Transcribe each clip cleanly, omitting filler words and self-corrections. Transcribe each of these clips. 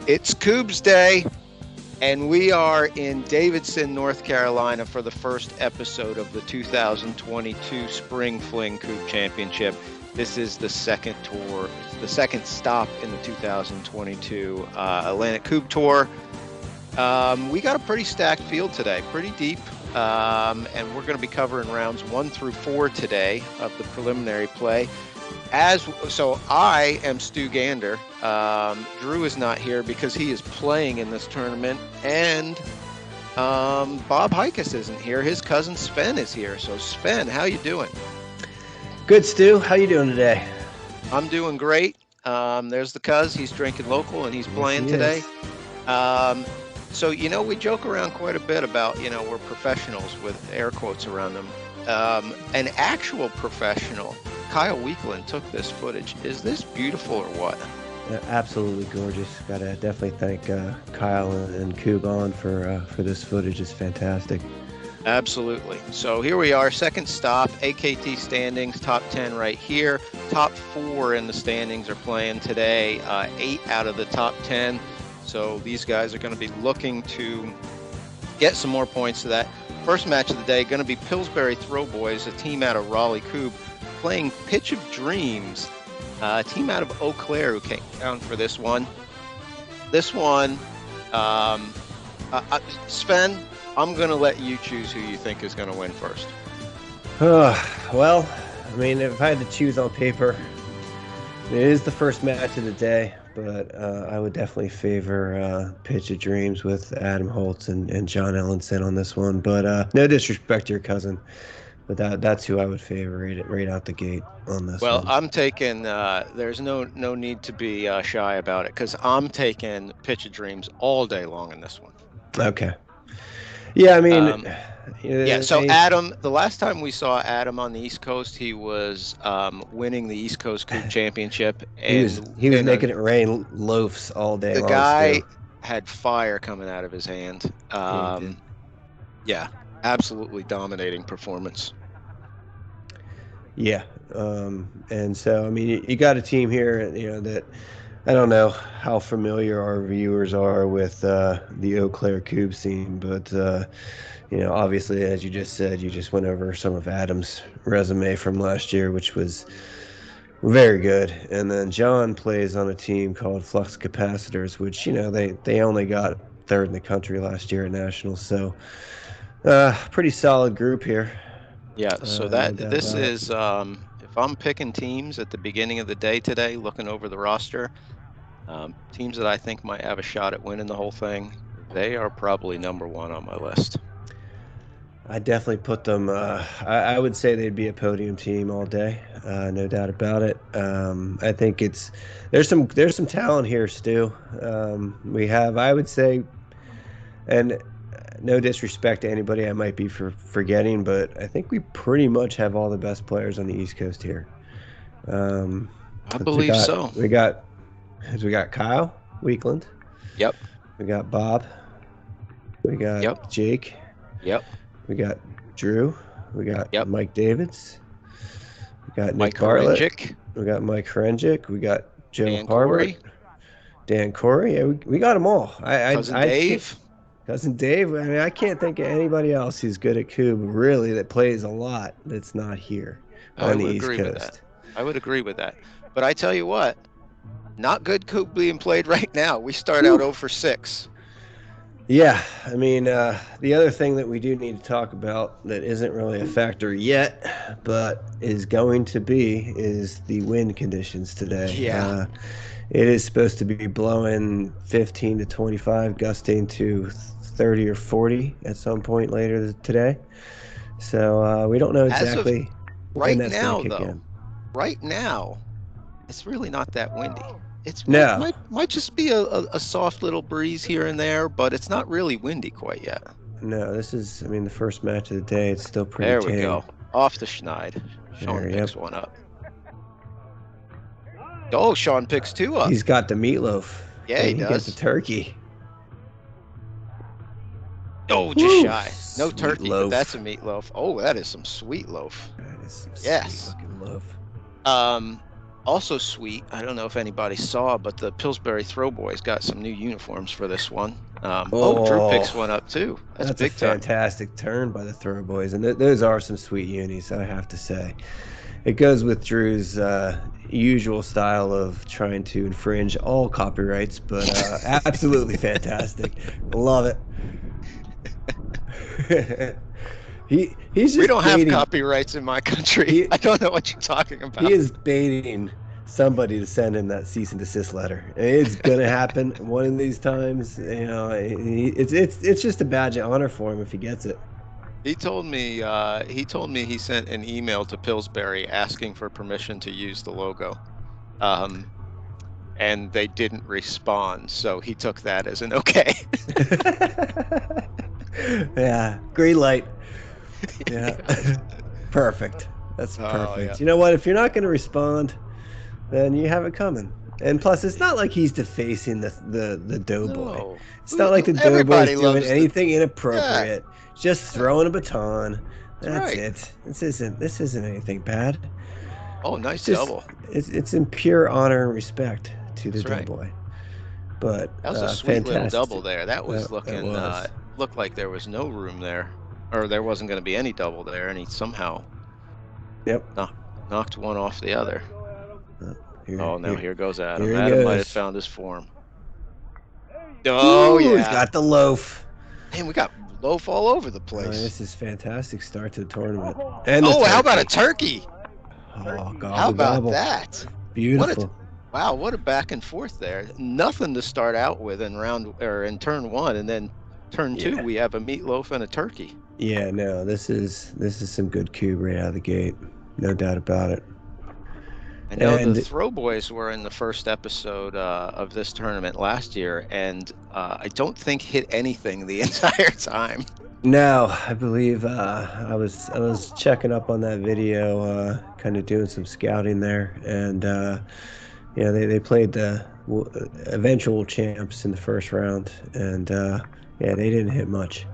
It's Kubb's Day, and we are in Davidson, North Carolina for the first episode of the 2022 Spring Fling Kubb Championship. This is the second tour, the second stop in the 2022 Atlantic Kubb Tour. We got a pretty stacked field today, pretty deep, and we're going to be covering rounds 1 through 4 today of the preliminary play. So I am Stu Gander. Drew is not here because he is playing in this tournament, and Bob Hikus isn't here. His cousin Sven is here. So Sven, how you doing? Good, Stu. How you doing today? I'm doing great. There's the cuz. He's drinking local and he's playing today. So, we joke around quite a bit about, we're professionals with air quotes around them. An actual professional, Kyle Weekland, took this footage. Is this beautiful or what? Absolutely gorgeous. Gotta definitely thank Kyle and Kubb on for this footage. It's fantastic. Absolutely. So here we are, second stop, AKT standings, top 10 right here. Top 4 in the standings are playing today, 8 out of the top 10. So these guys are going to be looking to get some more points to that. First match of the day going to be Pillsbury Throwboys, a team out of Raleigh, Kubb, playing Pitch of Dreams, a team out of Eau Claire who came down for this one. Sven, I'm going to let you choose who you think is going to win first. Well, if I had to choose on paper, it is the first match of the day, but I would definitely favor Pitch of Dreams with Adam Holtz and John Ellenson on this one. But no disrespect to your cousin, but that's who I would favor right out the gate on this one. Well, I'm taking, there's no need to be shy about it, because I'm taking Pitch of Dreams all day long in this one. Okay. Yeah, So Adam, the last time we saw Adam on the East Coast, he was winning the East Coast Kubb Championship. And he was making it rain loafs all day long. The guy had fire coming out of his hand. Yeah, absolutely dominating performance. Yeah, and so, you got a team here, that I don't know how familiar our viewers are with the Eau Claire Kubb scene, but obviously, as you just said, you just went over some of Adam's resume from last year, which was very good. And then John plays on a team called Flux Capacitors, which, they only got third in the country last year at Nationals. So pretty solid group here. Yeah, so this is, if I'm picking teams at the beginning of the day today, looking over the roster, teams that I think might have a shot at winning the whole thing, they are probably number 1 on my list. I definitely put them. I would say they'd be a podium team all day, no doubt about it. I think there's some talent here, Stu. We have, I would say, and no disrespect to anybody I might be forgetting, but I think we pretty much have all the best players on the East Coast here. I believe so. We got Kyle Weekland. Yep. We got Bob. We got Jake. Yep. We got Drew. We got Mike Davids. We got Mike Nick Bartlett. Horengic. We got Mike Horengic. We got Joe Dan Harbert. Corey. Dan Corey. Yeah, we got them all. Dave. Cousin Dave. I can't think of anybody else who's good at Kubb, really, that plays a lot that's not here on the East Coast. I would agree with that. But I tell you what, not good Kubb being played right now. We start out 0 for 6. Yeah, the other thing that we do need to talk about that isn't really a factor yet, but is going to be, is the wind conditions today. Yeah. It is supposed to be blowing 15 to 25, gusting to 30 or 40 at some point later today. So we don't know exactly when that's going to kick in. Right now, it's really not that windy. Might just be a soft little breeze here and there, but it's not really windy quite yet. No, this is, the first match of the day. It's still pretty There tame. we go. Off the schneid. Sean picks one up. Oh, Sean picks 2 up. He's got the meatloaf. Yeah, he does. does. He gets the turkey. Oh, just shy. No Sweet turkey, loaf. but that's a meatloaf. Oh, that is some sweet loaf. That is some Yes. sweet looking loaf. Also sweet, I don't know if anybody saw, but the Pillsbury Throwboys got some new uniforms for this one. Drew picks one Oh, up too. That's that's a big time. fantastic turn by the Throwboys, and those are some sweet unis, I have to say. It goes with Drew's usual style of trying to infringe all copyrights, but absolutely fantastic. Love it. He's We just don't have baiting. copyrights in my country. He I don't know what you're talking about. he is baiting somebody to send him that cease and desist letter. It's gonna happen one of these times. You know, it's just a badge of honor for him if he gets it. He told me he sent an email to Pillsbury asking for permission to use the logo. And they didn't respond, so he took that as an okay. Yeah, green light. Yeah, perfect. That's perfect. Yeah. You know what? If you're not going to respond, then you have it coming. And plus, it's not like he's defacing the doughboy. No. It's not like the Everybody doughboy's doing loves anything inappropriate. Just throwing a baton. That's right. it. This isn't anything bad. Oh, nice Just, double. It's in pure honor and respect to the That's right. doughboy. But That was a sweet little fantastic. double there. That was That looking was. looked like there was no room there, or there wasn't going to be any double there, and he somehow knocked one off the other. Here goes Adam. Here he Adam might goes. have found his form. Oh, Ooh, yeah. He's got the loaf. Man, we got loaf all over the place. This is fantastic start to the tournament. And how about a turkey? Oh, gobble, How about gobble. that? Beautiful. Wow, what a back and forth there. Nothing to start out with in turn one, and then turn two we have a meatloaf and a turkey. Yeah, no, this is some good cube right out of the gate. No doubt about it. I know the Throwboys were in the first episode of this tournament last year, and I don't think hit anything the entire time. No, I believe I was checking up on that video, kind of doing some scouting there, and they played the eventual champs in the first round, and they didn't hit much.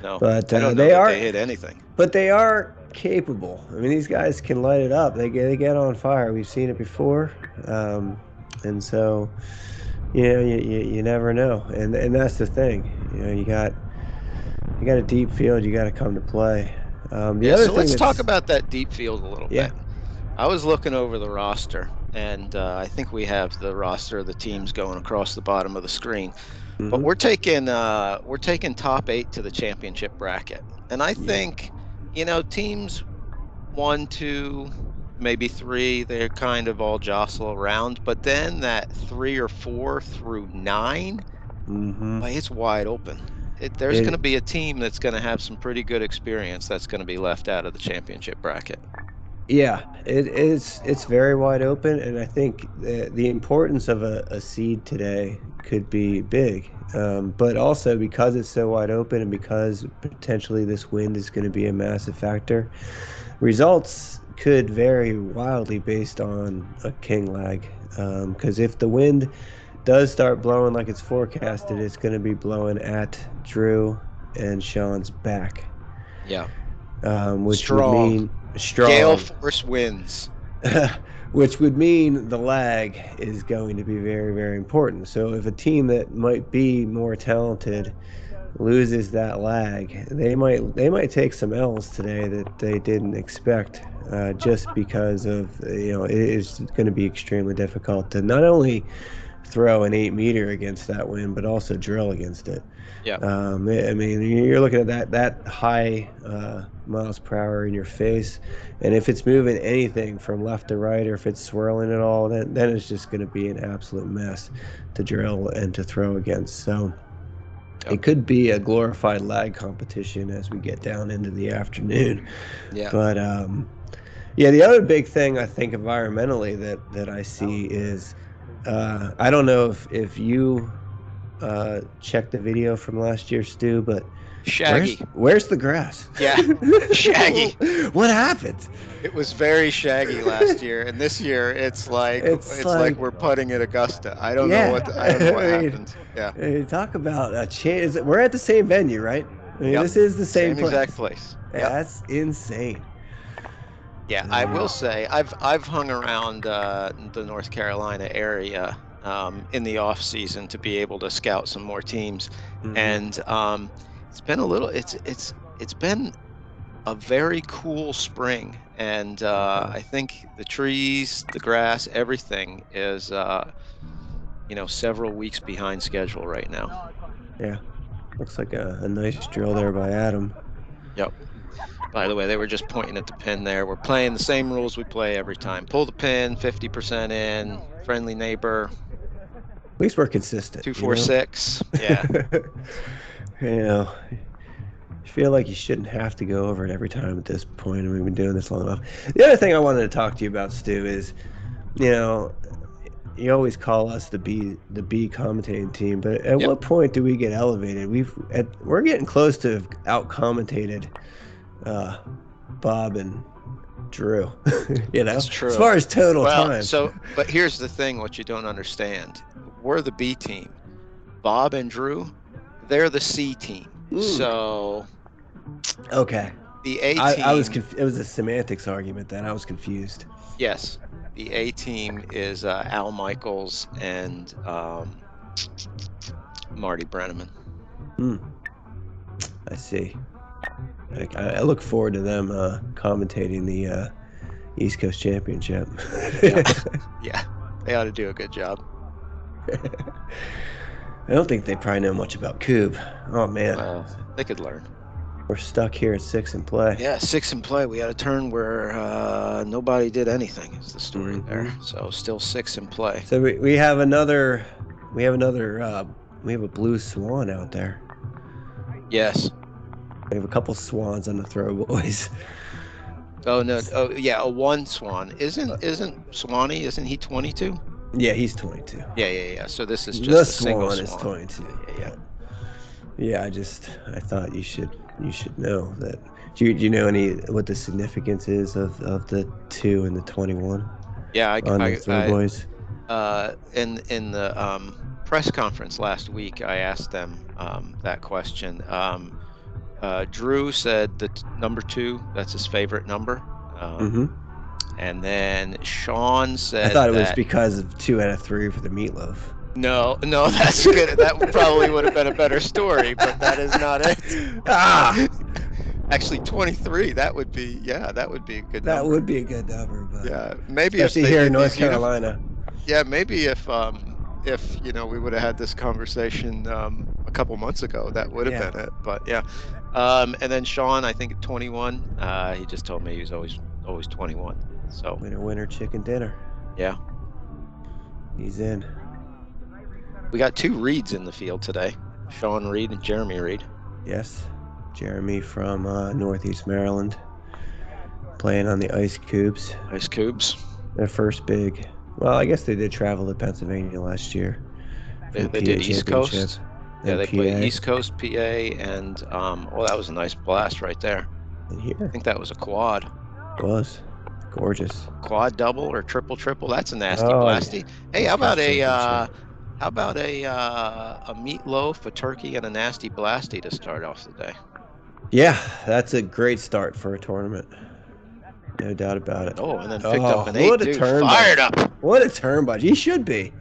No, but I don't know that they hit anything. But they are capable. I mean, these guys can light it up. They get on fire. We've seen it before, and so you never know. And that's the thing. You got a deep field. You got to come to play. So let's talk about that deep field a little bit. I was looking over the roster, and I think we have the roster of the teams going across the bottom of the screen. Mm-hmm. But we're taking top 8 to the championship bracket, and I think teams 1, 2, maybe 3, they're kind of all jostle around. But then that 3 or 4 through 9, it's wide open. There's going to be a team that's going to have some pretty good experience that's going to be left out of the championship bracket. Yeah, it's very wide open, and I think the importance of a seed today could be big. But also because it's so wide open and because potentially this wind is going to be a massive factor, results could vary wildly based on a king lag. Because if the wind does start blowing like it's forecasted, it's going to be blowing at Drew and Sean's back. Yeah. Which strong. Would mean strong. Gale force winds. Which would mean the lag is going to be very, very important. So if a team that might be more talented loses that lag, they might take some L's today that they didn't expect, just because of it is going to be extremely difficult to not only throw an 8-meter against that wind, but also drill against it. Yeah. I mean, you're looking at that high miles per hour in your face, and if it's moving anything from left to right, or if it's swirling at all, then it's just going to be an absolute mess to drill and to throw against. So it could be a glorified lag competition as we get down into the afternoon. Yeah. But the other big thing I think environmentally that I see is, I don't know if you checked the video from last year, Stu, but shaggy. Where's the grass? Yeah, shaggy. What happened? It was very shaggy last year, and this year it's like we're putting at Augusta. I don't know what happened. Yeah. You talk about a change. We're at the same venue, right? I mean, this is the same place. Exact place. Yeah, that's insane. Yeah, I will say I've hung around the North Carolina area in the off season to be able to scout some more teams, and it's been a little. It's been a very cool spring, and I think the trees, the grass, everything is several weeks behind schedule right now. Yeah, looks like a nice drill there by Adam. Yep. By the way, they were just pointing at the pin there. We're playing the same rules we play every time. Pull the pin, 50% in, friendly neighbor. At least we're consistent. 246. Yeah. I feel like you shouldn't have to go over it every time at this point, and we've been doing this long enough. The other thing I wanted to talk to you about, Stu, is, you always call us the B commentating team, but at what point do we get elevated? We're getting close to out commentated Bob and Drew. That's true. As far as total time. But here's the thing: what you don't understand, we're the B team. Bob and Drew, they're the C team. So. Okay. The A team. It was a semantics argument then. I was confused. Yes. The A team is Al Michaels and Marty Brenneman. I see. I look forward to them commentating the East Coast Championship. Yeah, they ought to do a good job. I don't think they probably know much about Kubb. Oh, man. Well, they could learn. We're stuck here at 6 in play. Yeah, 6 in play. We had a turn where nobody did anything is the story there. So still 6 in play. So we have we have a blue swan out there. Yes. We have a couple swans on the Throwboys. Oh no! Oh yeah, a 1 swan. Isn't Swanee? Isn't he 22? Yeah, he's 22. Yeah. So this is just the a single swan is 22. Yeah. I thought you should know that. Do you know what the significance is of the 2 and the 21? Yeah, on the Throwboys. In the press conference last week, I asked them that question. Drew said that number 2, that's his favorite number. And then Sean said I thought it was because of 2 out of 3 for the meatloaf. No, that's good. That probably would have been a better story, but that is not it. Actually, 23. That would be a good number. That would be a good number, but yeah, maybe especially here in North Carolina. Yeah, maybe if we would have had this conversation a couple months ago, that would have been it. But yeah, and then Sean, I think at 21, he just told me he was always 21. So winner chicken dinner. Yeah, he's in. We got 2 Reeds in the field today, Sean Reed and Jeremy Reed. Yes, Jeremy from Northeast Maryland, playing on the Ice Kubbs. Ice Kubbs. Their first big. Well, I guess they did travel to Pennsylvania last year. They did East Coast. Yeah, they played East Coast, PA, and that was a nice blast right there. And here, I think that was a quad. It was gorgeous. Quad double or triple? That's a nasty blasty. Hey, how about a meatloaf, a turkey, and a nasty blasty to start off the day? Yeah, that's a great start for a tournament. No doubt about it. Oh, and then picked up an 8, what a turn fired up. What a turn, bud. He should be.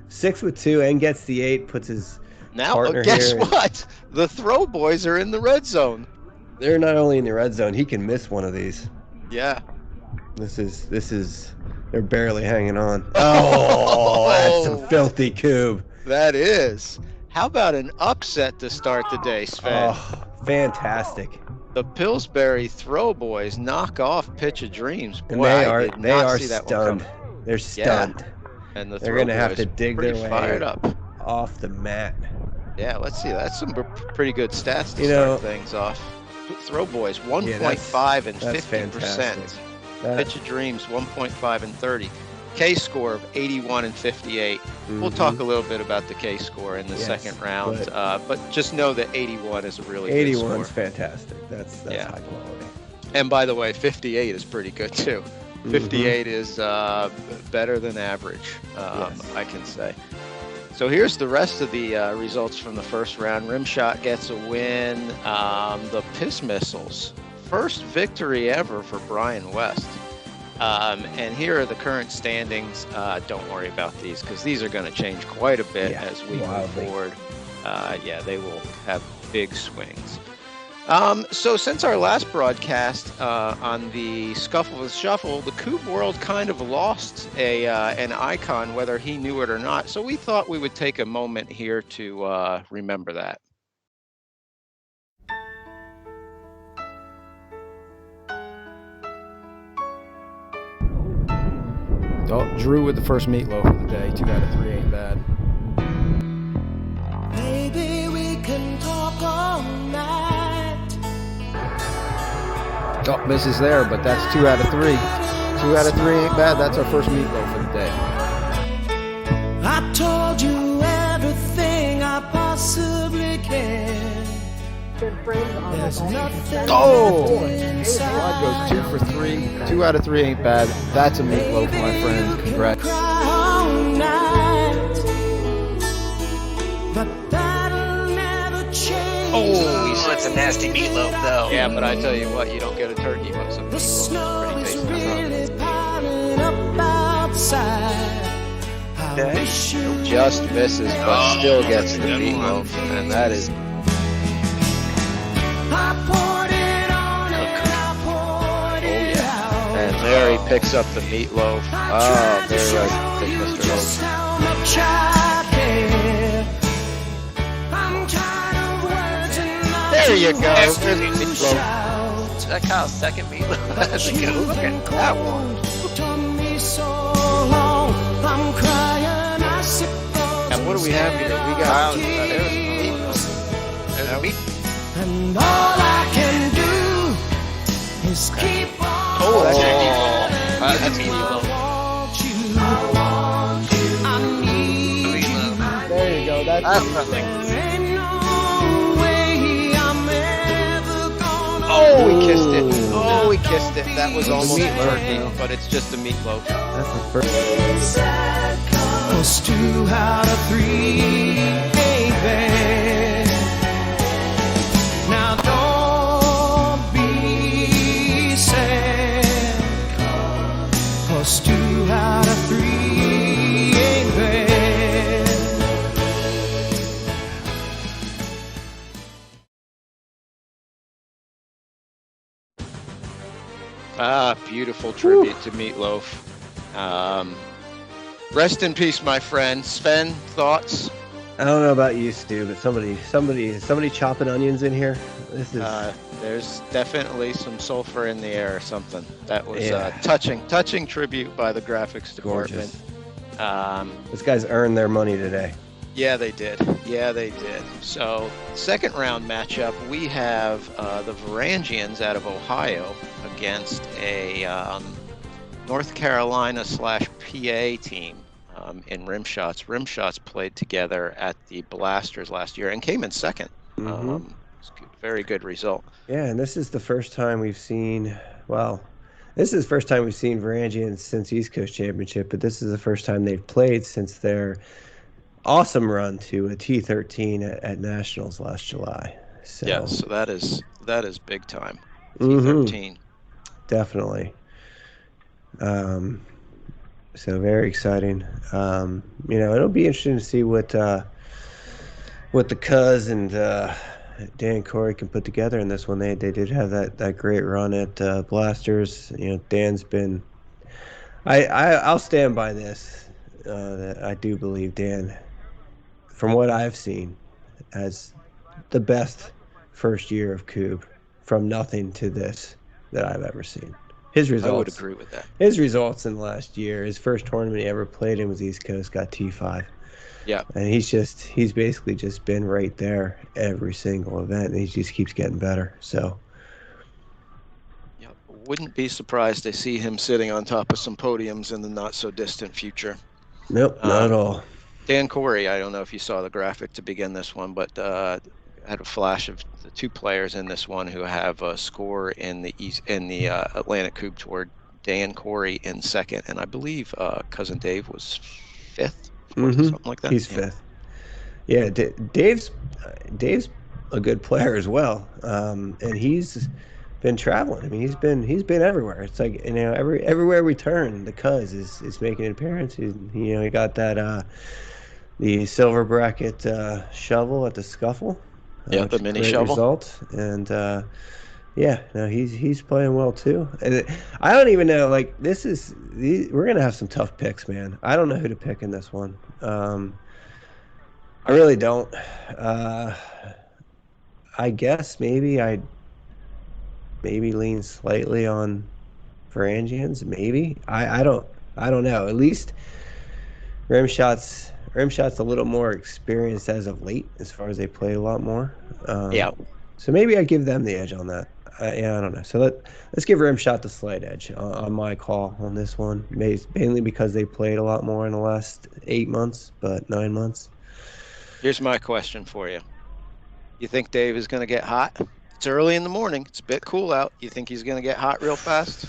6 with 2 and gets the 8, puts his partner guess here. What? The Throwboys are in the red zone. They're not only in the red zone, he can miss one of these. Yeah. This is they're barely hanging on. Oh, that's some filthy Kubb. That is. How about an upset to start the day, Sven? Oh, fantastic. The Pillsbury Throwboys knock off Pitch of Dreams. Boy, and they are stunned. They're stunned. Yeah. And they're going to have to dig their way fired up off the mat. Yeah, let's see. That's some pretty good stats to start things off. Throwboys 1.5 and 50%. Pitch of Dreams 1.5 and 30. K-score of 81 and 58. We'll talk a little bit about the K-score in the second round, but just know that 81 is a really good score. 81's fantastic. That's high quality. And by the way, 58 is pretty good too. 58 is better than average, I can say. So here's the rest of the results from the first round. Rimshot gets a win. The Piss Missiles, first victory ever for Brian West. And here are the current standings. Don't worry about these because these are going to change quite a bit as we move forward. Yeah, they will have big swings. So since our last broadcast on the Scuffle with Shuffle, the Kubb world kind of lost an icon, whether he knew it or not. So we thought we would take a moment here to remember that. Oh, Drew with the first meatloaf of the day. 2 out of 3 ain't bad. Maybe we can talk all night. Oh, misses there, but that's 2 out of 3. 2 out of 3 ain't bad. That's our first meatloaf of the day. I told you everything I possibly can. There's nothing Squad goes 2 for 3. 2 out of 3 ain't bad. That's a meatloaf, my friend. Congrats. Oh, that's a nasty meatloaf, though. Yeah, but I tell you what, you don't get a turkey, but some meatloaf is pretty tasty. Just misses, but still gets the meatloaf, and that is. And there he picks up the meatloaf. Oh, very right, big Mr. Loaf. There you go. There's the meatloaf. Is that Kyle's second meatloaf? That's a good look at that one. And what do we have here? We got There's meatloaf. There's a meat. And all I can do is keep on. Oh, that's your meatloaf. That's meatloaf. There you go. That's nothing. Oh, we kissed it. Oh, we kissed it. That was almost turkey, but it's just a meatloaf. That's the first. Cause 2 out of 3 ain't bad. Now don't be sad. Cause 2 out of 3 ain't bad. Beautiful tribute to Meatloaf. Rest in peace, my friend. Sven, thoughts? I don't know about you, Stu, but somebody chopping onions in here. This is There's definitely some sulfur in the air or something. That was touching tribute by the graphics department. Those guys earned their money today. Yeah, they did. So, second round matchup, we have the Varangians out of Ohio against a North Carolina / PA team in Rimshots. Rimshots played together at the Blasters last year and came in second. It's a very good result. Yeah, and this is the first time we've seen, Varangians since East Coast Championship, but this is the first time they've played since their awesome run to a T13 at Nationals last July. So, yeah, so that is big time. T13. Definitely. So very exciting. It'll be interesting to see what the Cuz and Dan Corey can put together in this one. They did have that great run at Blasters. Dan's been. I'll stand by this. That I do believe Dan, from what I've seen, has the best first year of Kubb from nothing to this that I've ever seen. His results. I would agree with that. His results in the last year, his first tournament he ever played in was East Coast, got T5. Yeah. And he's basically just been right there every single event, and he just keeps getting better. So. Yeah, wouldn't be surprised to see him sitting on top of some podiums in the not so distant future. Nope, not at all. Dan Corey, I don't know if you saw the graphic to begin this one, but had a flash of the 2 players in this one who have a score in the Atlantic Kubb Tour. Dan Corey in second, and I believe cousin Dave was 5th, something like that. He's 5th. Yeah, Dave's a good player as well, and he's been traveling. I mean, he's been everywhere. It's like, everywhere we turn, the Cuz is making an appearance. He got that the silver bracket shovel at the Scuffle, Yeah, which the is a mini great shovel. result. And yeah, no, he's playing well too. And I don't even know. Like, we're gonna have some tough picks, man. I don't know who to pick in this one. I really don't. I guess I'd maybe lean slightly on Varangians. Maybe I don't know. At least Rimshot's a little more experienced as of late, as far as they play a lot more. Yeah. So maybe I give them the edge on that. Yeah, I don't know. So let's give Rimshot the slight edge on my call on this one, mainly because they played a lot more in the last 8 months, but 9 months. Here's my question for you. You think Dave is going to get hot? It's early in the morning. It's a bit cool out. You think he's going to get hot real fast?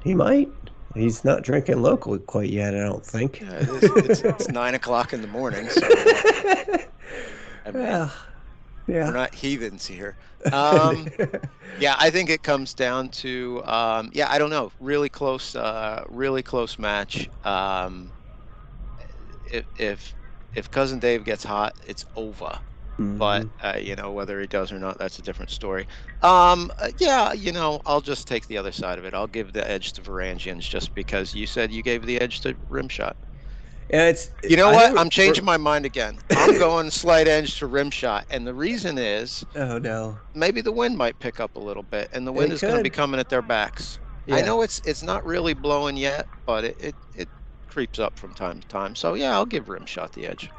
He might. He's not drinking local quite yet, I don't think. Yeah, it's 9 o'clock in the morning. So, I mean, yeah. we're not heathens here. Yeah, I think it comes down to, I don't know. Really close match. If Cousin Dave gets hot, it's over. But whether he does or not, that's a different story. I'll just take the other side of it. I'll give the edge to Varangians just because you said you gave the edge to Rimshot. Yeah, I'm changing my mind again. I'm going slight edge to Rimshot, and the reason is, oh no, maybe the wind might pick up a little bit, and the wind is going to be coming at their backs. Yeah. I know it's not really blowing yet, but it creeps up from time to time. So yeah, I'll give Rimshot the edge.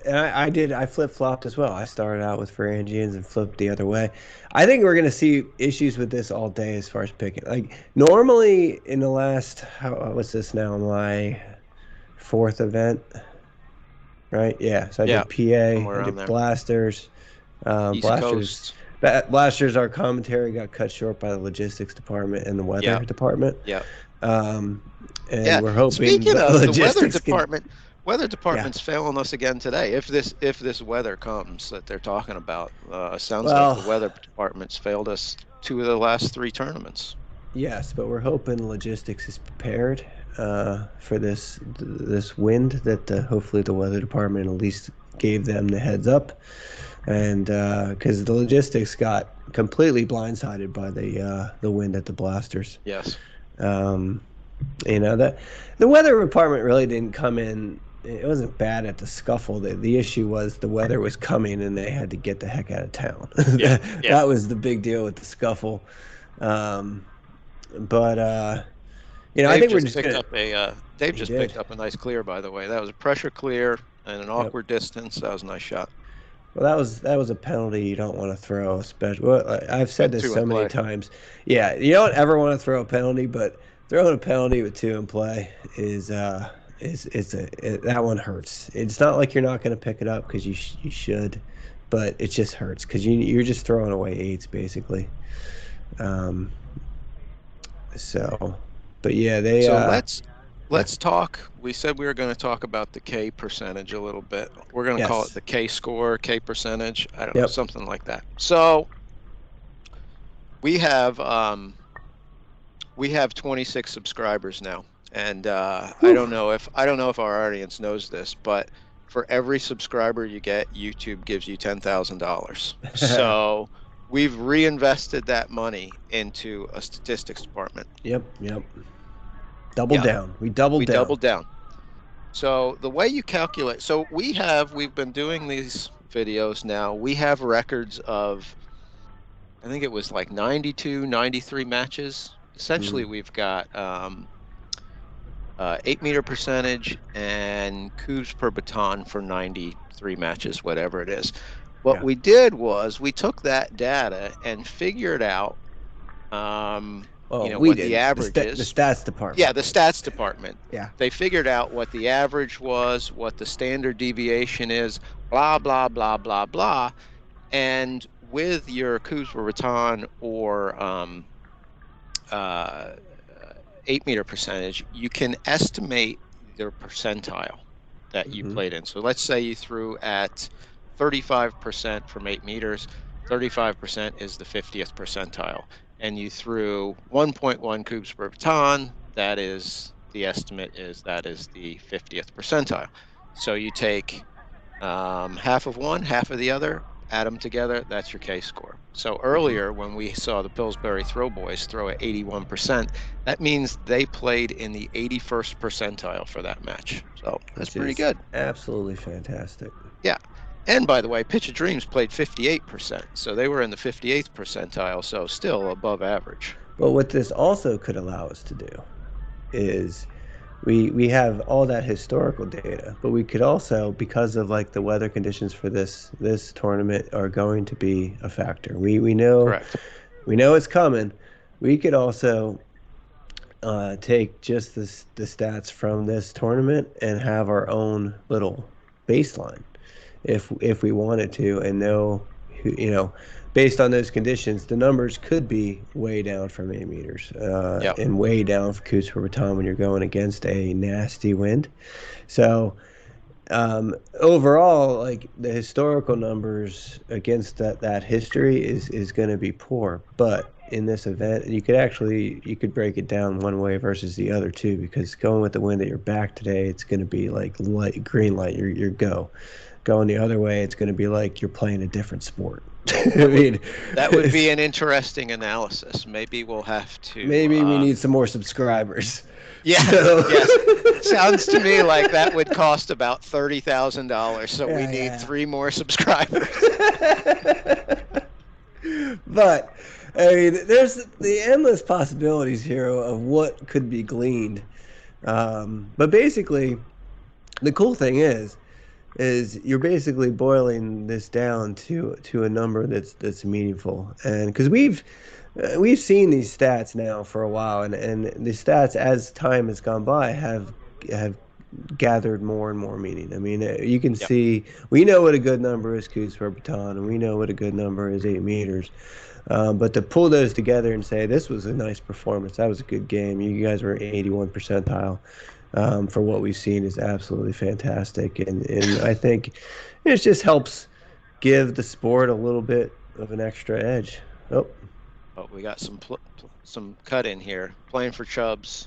And I flip-flopped as well. I started out with Varangians and flipped the other way. I think we're going to see issues with this all day as far as picking. Like, normally in the last, what's this now, my 4th event, right? Yeah, so I did PA, I did Blasters. Blasters, our commentary got cut short by the logistics department and the weather department. Yeah. And we're hoping Speaking of the weather department's failing us again today. If this weather comes that they're talking about, sounds like the weather department's failed us 2 of the last 3 tournaments. Yes, but we're hoping logistics is prepared for this wind that hopefully the weather department at least gave them the heads up, and because the logistics got completely blindsided by the wind at the Blasters. Yes. That the weather department really didn't come in. It wasn't bad at the Scuffle. The issue was the weather was coming and they had to get the heck out of town. That was the big deal with the Scuffle. I think we're just picked up Dave just picked up a nice clear, by the way. That was a pressure clear and an awkward distance. That was a nice shot. Well, that was a penalty you don't want to throw, especially. Well, I've said this so many times. Yeah, you don't ever want to throw a penalty, but throwing a penalty with 2 in play is that one hurts. It's not like you're not going to pick it up because you should, but it just hurts because you're just throwing away 8s basically. But yeah, let's talk. We said we were going to talk about the K percentage a little bit. We're going to call it the K score, K percentage. I don't know, something like that. So we have 26 subscribers now, and I don't know if our audience knows this, but for every subscriber you get, YouTube gives you $10,000. So we've reinvested that money into a statistics department. Yep. Doubled down. We doubled down. So the way you calculate, so we've been doing these videos now. We have records of, I think it was like 92, 93 matches. Essentially, we've got 8-meter percentage and coups per baton for 93 matches, whatever it is. What we did was we took that data and figured out what the average is. The stats department. Yeah, the stats department. Yeah. They figured out what the average was, what the standard deviation is, blah, blah, blah, blah, blah. And with your coups per baton or 8-meter percentage, you can estimate their percentile that you played in. So let's say you threw at 35% from 8 meters. 35% is the 50th percentile. And you threw 1.1 cubes per baton. That is, the estimate is that is the 50th percentile. So you take half of one, half of the other, add them together, that's your K-score. So earlier when we saw the Pillsbury Throwboys throw at 81%, that means they played in the 81st percentile for that match. So that's pretty good. Absolutely fantastic. Yeah. And by the way, Pitch of Dreams played 58%. So they were in the 58th percentile, so still above average. But what this also could allow us to do is we have all that historical data, but we could also, because of like the weather conditions for this tournament are going to be a factor. We know Correct. We know it's coming. We could also take just the stats from this tournament and have our own little baseline if we wanted to, and know, you know, based on those conditions, the numbers could be way down from 8 meters and way down for cubes per baton when you're going against a nasty wind. So overall, like the historical numbers against that history is going to be poor. But in this event, you could break it down one way versus the other too, because going with the wind at your back today, it's going to be like green light, you're go. Going the other way, it's going to be like you're playing a different sport. I mean, that would be an interesting analysis. Maybe we'll have to. Maybe we need some more subscribers. Yeah. So. Yes. Sounds to me like that would cost about $30,000. So we need 3 more subscribers. But I mean, there's the endless possibilities here of what could be gleaned. But basically, the cool thing is you're basically boiling this down to a number that's meaningful, and because we've seen these stats now for a while, and the stats as time has gone by have gathered more and more meaning. I mean, you can see, we know what a good number is cubes per baton, and we know what a good number is 8 meters. But to pull those together and say this was a nice performance, that was a good game, you guys were 81 percentile. For what we've seen is absolutely fantastic, and I think it just helps give the sport a little bit of an extra edge. Oh, we got some cut in here. Playin For Chubbs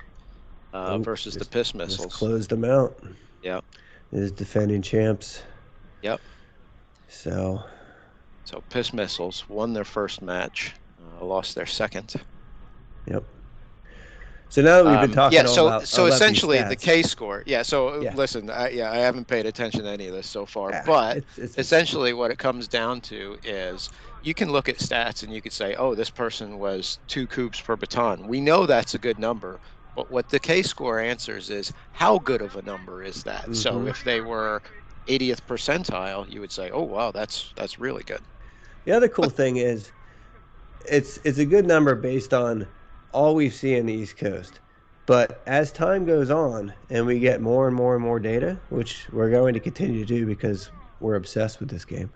versus the Piss Missiles. Just closed them out. Yep. Is defending champs. Yep. So Piss Missiles won their first match, lost their second. Yep. So now that we've been talking about essentially about the K-score. Yeah, listen, I haven't paid attention to any of this so far, but it's essentially what it comes down to is you can look at stats and you could say, oh, this person was 2 cubes per baton. We know that's a good number, but what the K-score answers is how good of a number is that? Mm-hmm. So if they were 80th percentile, you would say, oh, wow, that's really good. The other cool thing is it's a good number based on all we see in the East Coast. But as time goes on and we get more and more and more data, which we're going to continue to do because we're obsessed with this game,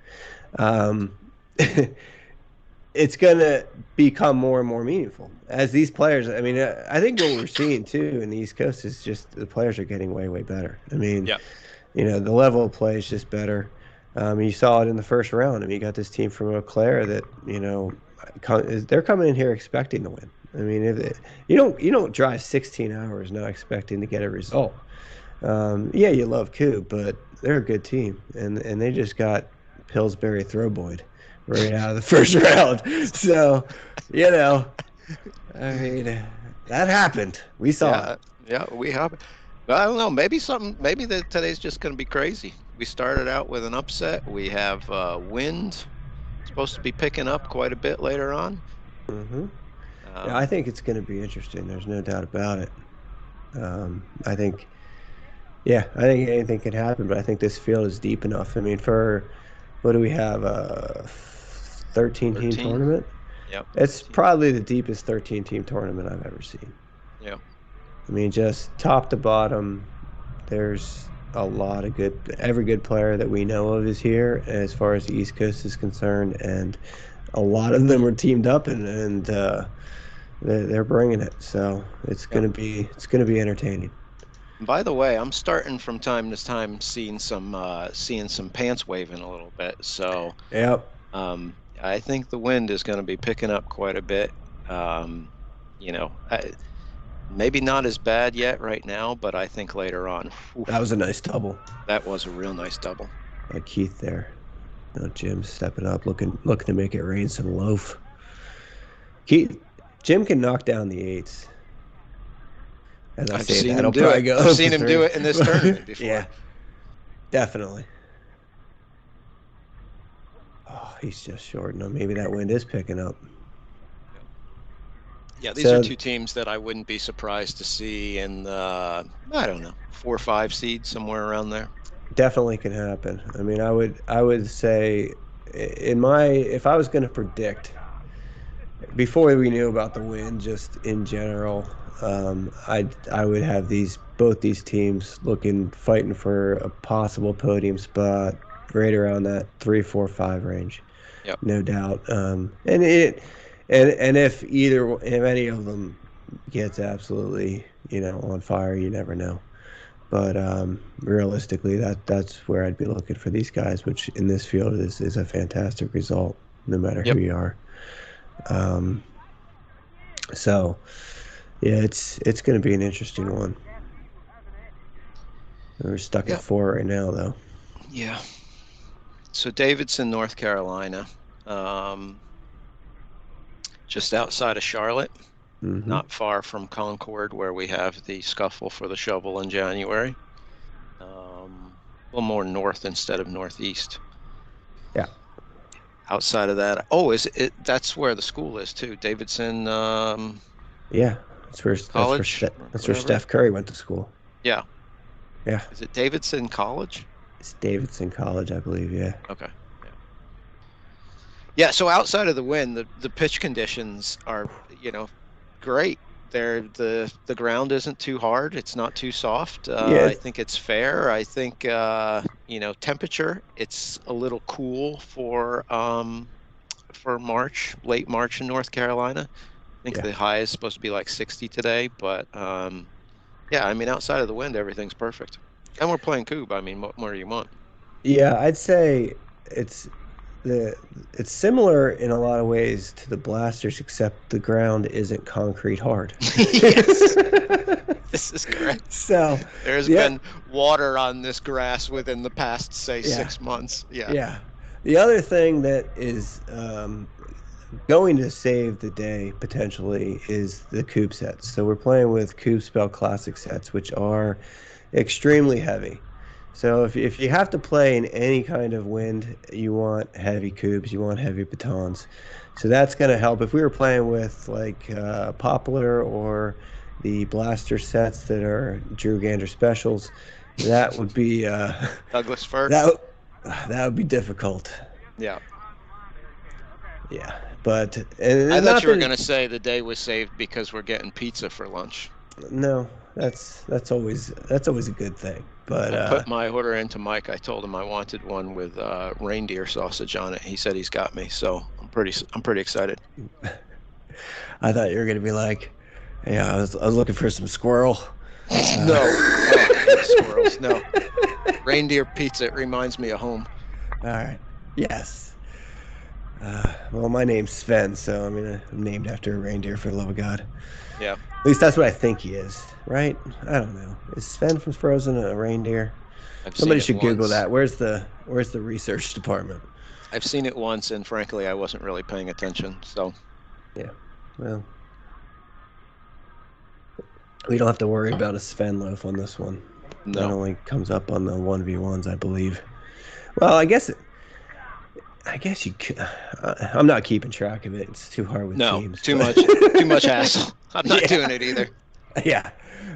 it's going to become more and more meaningful. As these players, I mean, I think what we're seeing too in the East Coast is just the players are getting way, way better. I mean, you know, the level of play is just better. You saw it in the first round. I mean, you got this team from Eau Claire that, you know, they're coming in here expecting to win. I mean, you don't drive 16 hours not expecting to get a result. You love Kubb, but they're a good team, and they just got Pillsbury Throwboys right out of the first round. So, you know, I mean, that happened. We saw it. Yeah, we have. But I don't know. Maybe today's just going to be crazy. We started out with an upset. We have wind supposed to be picking up quite a bit later on. Mm-hmm. Yeah, I think it's going to be interesting. There's no doubt about it. I think anything can happen, but I think this field is deep enough. I mean, what do we have? 13-team tournament? Yep. It's probably the deepest 13-team tournament I've ever seen. Yeah. I mean, just top to bottom, there's a lot of every good player that we know of is here as far as the East Coast is concerned, and a lot of them are teamed up and they're bringing it. So it's gonna be entertaining. By the way, I'm starting from time to time seeing some pants waving a little bit. So I think the wind is going to be picking up quite a bit. You know, maybe not as bad yet right now, but I think later on. Oof, That was a nice double. that was a real nice double. Like Keith there. Jim stepping up, looking to make it rain some loaf. Jim can knock down the eights. As I've seen him do it. I've seen him do it in this tournament before. Yeah, definitely. Oh, he's just short. No, maybe that wind is picking up. Yeah, these are two teams that I wouldn't be surprised to see in the, I don't know, 4 or 5 seeds, somewhere around there. Definitely can happen. I mean, I would say, if I was going to predict, before we knew about the wind, just in general, I would have both these teams fighting for a possible podium spot right around that 3, 4, 5 range. Yep. No doubt. And if any of them gets absolutely, on fire, you never know. But realistically, that's where I'd be looking for these guys, which in this field is a fantastic result, no matter who you are. So, yeah, it's going to be an interesting one. We're stuck at 4 right now, though. Yeah. So Davidson, North Carolina, just outside of Charlotte, not far from Concord, where we have the scuffle for the shovel in January. A little more north instead of northeast. Yeah. Outside of that, that's where the school is too, Davidson. Yeah, that's where Steph Curry went to school. Yeah. Yeah. Is it Davidson College? It's Davidson College, I believe. Yeah. Okay. Yeah. So outside of the wind, the pitch conditions are, great. The ground isn't too hard. It's not too soft. I think it's fair. I think temperature. It's a little cool for March, late March in North Carolina. I think the high is supposed to be like 60 today, but outside of the wind, everything's perfect. And we're playing Kubb. I mean, what more do you want? Yeah, I'd say it's similar in a lot of ways to the Blasters, except the ground isn't concrete hard. Yes. This is correct. So there's been water on this grass within the past, say, 6 months. Yeah. Yeah. The other thing that is going to save the day potentially is the Kubb sets. So we're playing with Kubb Spell Classic sets, which are extremely heavy. So if you have to play in any kind of wind, you want heavy Kubbs, you want heavy batons. So that's going to help. If we were playing with like Poplar or the Blaster sets that are Drew Gander specials, that would be Douglas first. That would be difficult. Yeah. Yeah, but I thought you were going to say the day was saved because we're getting pizza for lunch. No, that's always a good thing. But I put my order into Mike. I told him I wanted one with reindeer sausage on it. He said he's got me, so I'm pretty excited. I thought you were going to be like, yeah, I was looking for some squirrel. No, squirrels. No, reindeer pizza. It reminds me of home. All right. Yes. Well, my name's Sven, so I'm named after a reindeer, for the love of God. Yeah. At least that's what I think he is, right? I don't know. Is Sven from Frozen a reindeer? Somebody should Google that. Where's the research department? I've seen it once, and frankly, I wasn't really paying attention. So. Yeah. Well, we don't have to worry about a Sven loaf on this one. No. That only comes up on the 1v1s, I believe. Well, I guess you could. I'm not keeping track of it. It's too hard with teams. Too much hassle. I'm not doing it either. Yeah.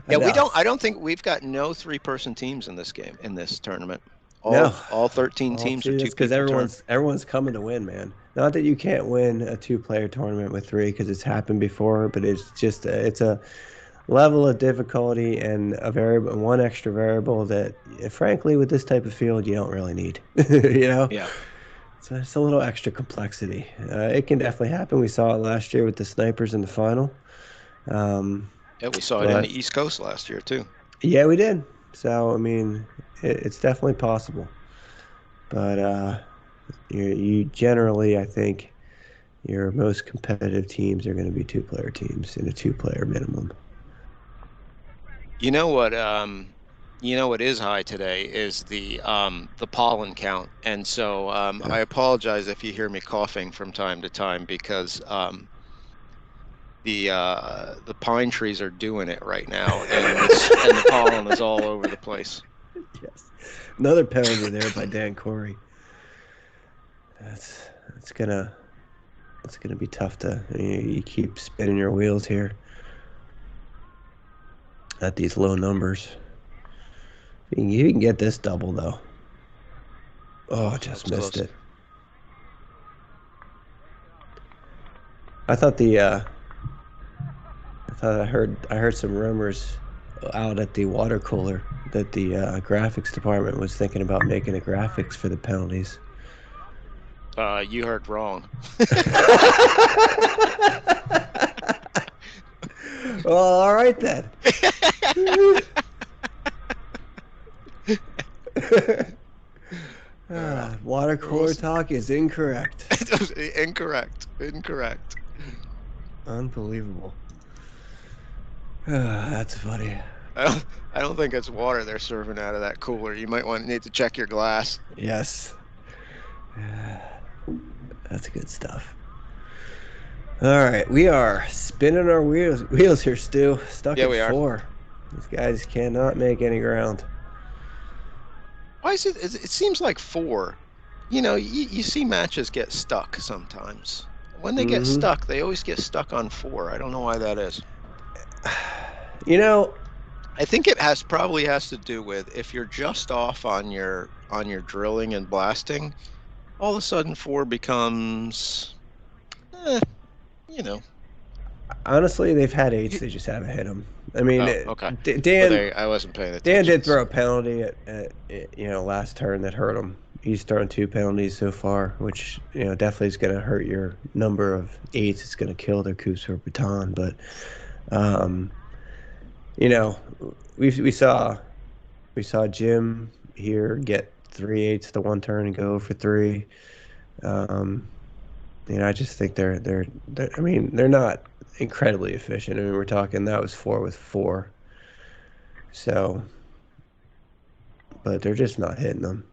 Yeah, I don't think we've got no 3-person teams in this game, in this tournament. All 13 teams are 2 because everyone's coming to win, man. Not that you can't win a 2-player tournament with 3, because it's happened before, but it's just it's a level of difficulty and one extra variable that, frankly, with this type of field, you don't really need. Yeah. So it's a little extra complexity. It can definitely happen. We saw it last year with the snipers in the final. Yeah, we saw it in the East Coast last year too. Yeah, we did. So I mean, it's definitely possible. But you generally, I think, Your most competitive teams are going to be 2-player teams in a 2-player minimum. You know what? What is high today is the pollen count, and so I apologize if you hear me coughing from time to time because the pine trees are doing it right now, and the pollen is all over the place. Yes, another penalty there by Dan Corey. It's gonna be tough to. You keep spinning your wheels here at these low numbers. You can get this double though. Oh, just missed it. I thought I heard some rumors out at the water cooler that the graphics department was thinking about making a graphics for the penalties. You heard wrong. Well, all right then. Water cooler talk is incorrect. Incorrect. Unbelievable. That's funny. I don't think it's water they're serving out of that cooler. You might need to check your glass. Yes. That's good stuff. All right, we are spinning our wheels here, Stu. Stuck at 4. These guys cannot make any ground. Why is it? It seems like 4. You see matches get stuck sometimes. When they get stuck, they always get stuck on 4. I don't know why that is. I think it probably has to do with if you're just off on your drilling and blasting, all of a sudden 4 becomes, Honestly, they've had 8s. They just haven't hit them. I mean, okay. Dan. I wasn't paying attention. Dan did throw a penalty at last turn that hurt him. He's thrown 2 penalties so far, which definitely is going to hurt your number of 8s. It's going to kill their coups per baton. But we saw Jim here get 3 8s to 1 turn and go for 3. I just think they're not incredibly efficient. I mean, we're talking that was 4 with 4. So, but they're just not hitting them.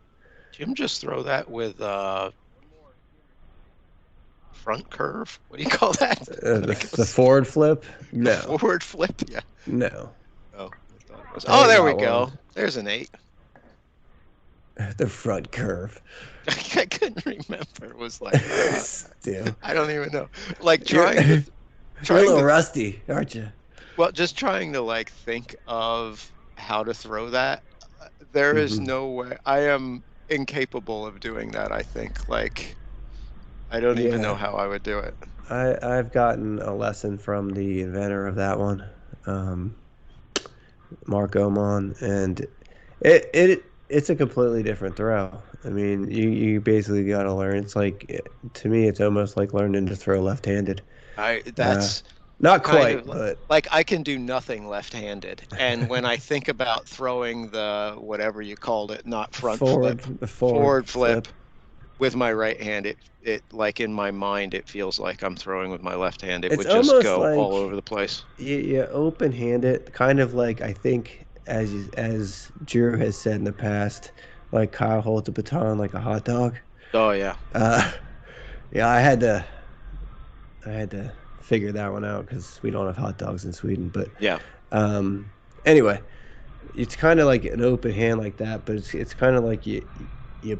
Jim just throw that with front curve. What do you call that? The forward flip? No. The forward flip? Yeah. No. Oh, I thought it was. Oh, there we go. There's an 8. The front curve. I couldn't remember. It was like Still. I don't even know. Like You're a little rusty, aren't you? Well, just trying to think of how to throw that. There is no way. I am incapable of doing that. I think. I don't even know how I would do it. I've gotten a lesson from the inventor of that one, Mark Oman, and it's a completely different throw. I mean, you basically got to learn. It's to me, it's almost like learning to throw left-handed. That's not quite, but I can do nothing left-handed. And when I think about throwing the whatever you called it, not front forward flip with my right hand, it in my mind, it feels like I'm throwing with my left hand. It would just go all over the place. You open-hand it, kind of I think as Drew has said in the past, Kyle holds a baton like a hot dog. Oh yeah. I had to figure that one out because we don't have hot dogs in Sweden. But yeah. Anyway, it's kind of like an open hand like that, but it's kind of like you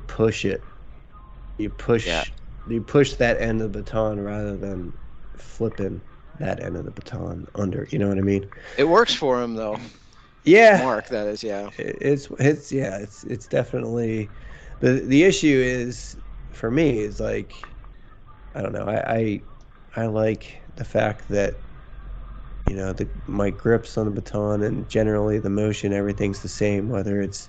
push it. You push that end of the baton rather than flipping that end of the baton under. You know what I mean? It works for him though. Yeah. Mark, that is, yeah. It's definitely the issue is for me is I don't know. I like the fact that my grips on the baton and generally the motion, everything's the same, whether it's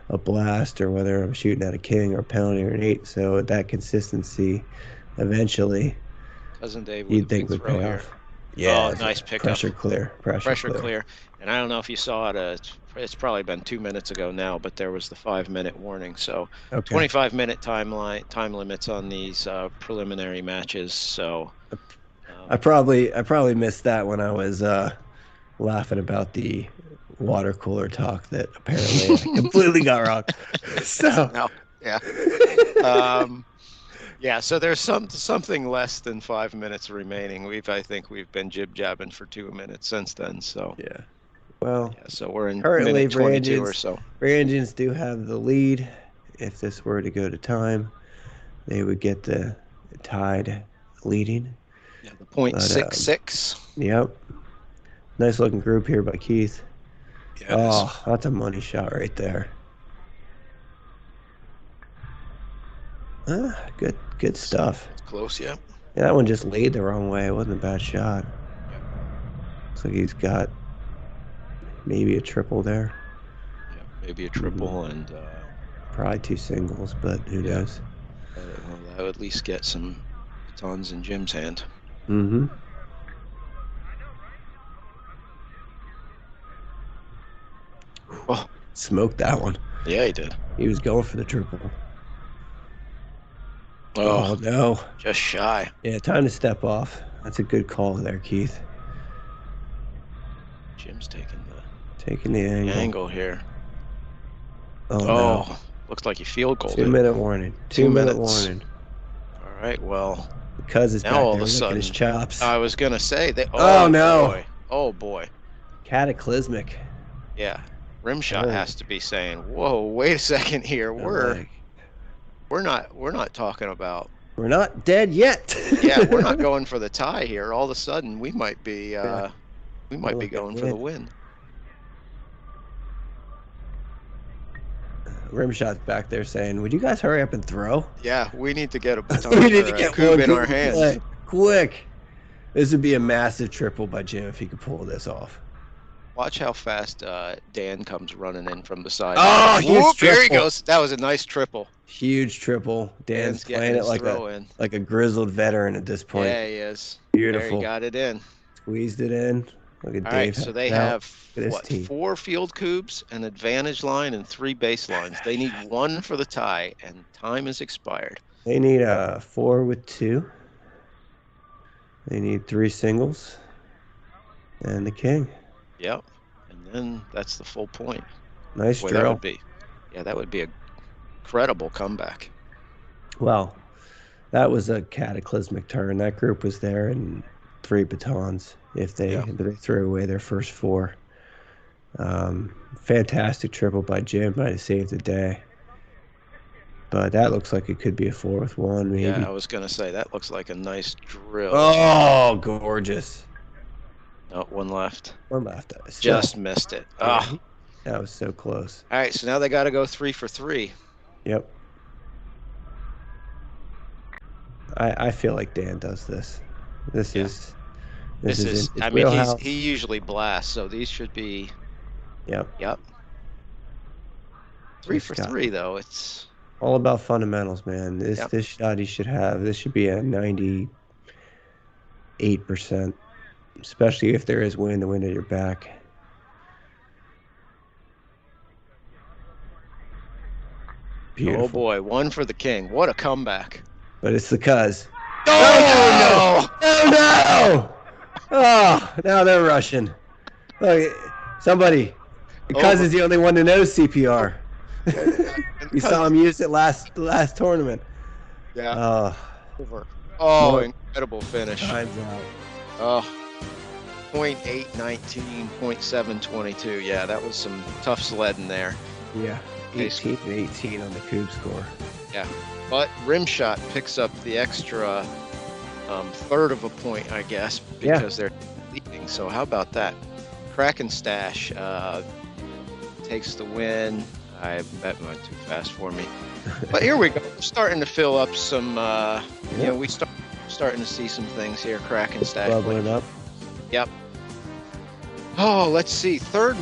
a blast or whether I'm shooting at a king or a penalty or an 8. So that consistency eventually Cousin Dave you'd think would pay off. Yeah. Oh, nice pickup. Pressure clear. And I don't know if you saw it, it's probably been 2 minutes ago now, but there was the 5-minute warning. So Okay. 25-minute time limits on these preliminary matches. So I probably missed that when I was laughing about the water cooler talk that apparently I completely got wrong. So no, yeah. Yeah, so there's something less than 5 minutes remaining. I think we've been jib-jabbing for 2 minutes since then. So yeah. Well, yeah, so we're in currently minute 22 or so. Brandons do have the lead. If this were to go to time, they would get the tied leading. Yeah, the .66. Yep. Nice looking group here by Keith. Yeah, that's a money shot right there. Good stuff. it's close, yeah. Yeah, that one just laid the wrong way. It wasn't a bad shot. Looks like he's got maybe a triple there. Yeah, maybe a triple and probably 2 singles, but who knows? Well, that would at least get some batons in Jim's hand. Mm-hmm. Oh, smoked that one. Yeah, he did. He was going for the triple. Oh, no. Just shy. Yeah, time to step off. That's a good call there, Keith. Jim's taking the angle here. Oh, no. Looks like he field goaled 2 minute warning. 2 minute warning. All right, well. Because it's now back all there of a sudden, his chops. I was going to say that. Oh, no. Boy. Oh, boy. Cataclysmic. Yeah. Rimshot has to be saying, whoa, wait a second here. We're not talking about. We're not dead yet. Yeah, we're not going for the tie here. All of a sudden, we might be going for the win. Rimshot's back there saying, "Would you guys hurry up and throw?" Yeah, we need to get a baton. We need to get one in our hands. Quick. This would be a massive triple by Jim if he could pull this off. Watch how fast Dan comes running in from the side. Oh, huge triple. There he goes. That was a nice triple. Huge triple. Dan's playing it like a grizzled veteran at this point. Yeah, he is. Beautiful. There he got it in. Squeezed it in. Look at Dave. All right, so they have, 4 field cubes, an advantage line, and 3 baselines. They need 1 for the tie, and time is expired. They need a 4 with 2. They need 3 singles. And the king. Yep. And then that's the full point. Nice Boy, drill. that would be a credible comeback. Well, that was a cataclysmic turn. That group was there in 3 batons if they threw away their first 4. Fantastic triple by Jim. Might have saved the day. But that looks like it could be a 4 with 1, maybe. Yeah, I was going to say, that looks like a nice drill. Oh, gorgeous. No, 1 left. 1 left. Just missed it. Oh. That was so close. All right, so now they got to go 3 for 3. Yep. I feel like Dan does this. This is. I mean, he usually blasts, so these should be. Yep. 3 for 3 though. It's all about fundamentals, man. This shot he should have. This should be a 98%, especially if there is wind at your back. Beautiful. Oh boy, 1 for the king. What a comeback! But it's the cuz. Oh no! Oh no! Oh, now they're rushing. Look, somebody. The cuz is the only one that knows CPR. We saw him use it last tournament. Yeah. Over. Oh, incredible finish. Time's out. Oh. 0.819, 0.722. Yeah, that was some tough sledding there. Yeah. 18 and 18 on the Kubb score. Yeah. But Rimshot picks up the extra third of a point, I guess, because they're leading. So how about that? Kraken Stache takes the win. That went too fast for me. But here we go. We're starting to fill up some, we starting to see some things here. Kraken Stache. Bubbling up. Yep. Oh, let's see. Third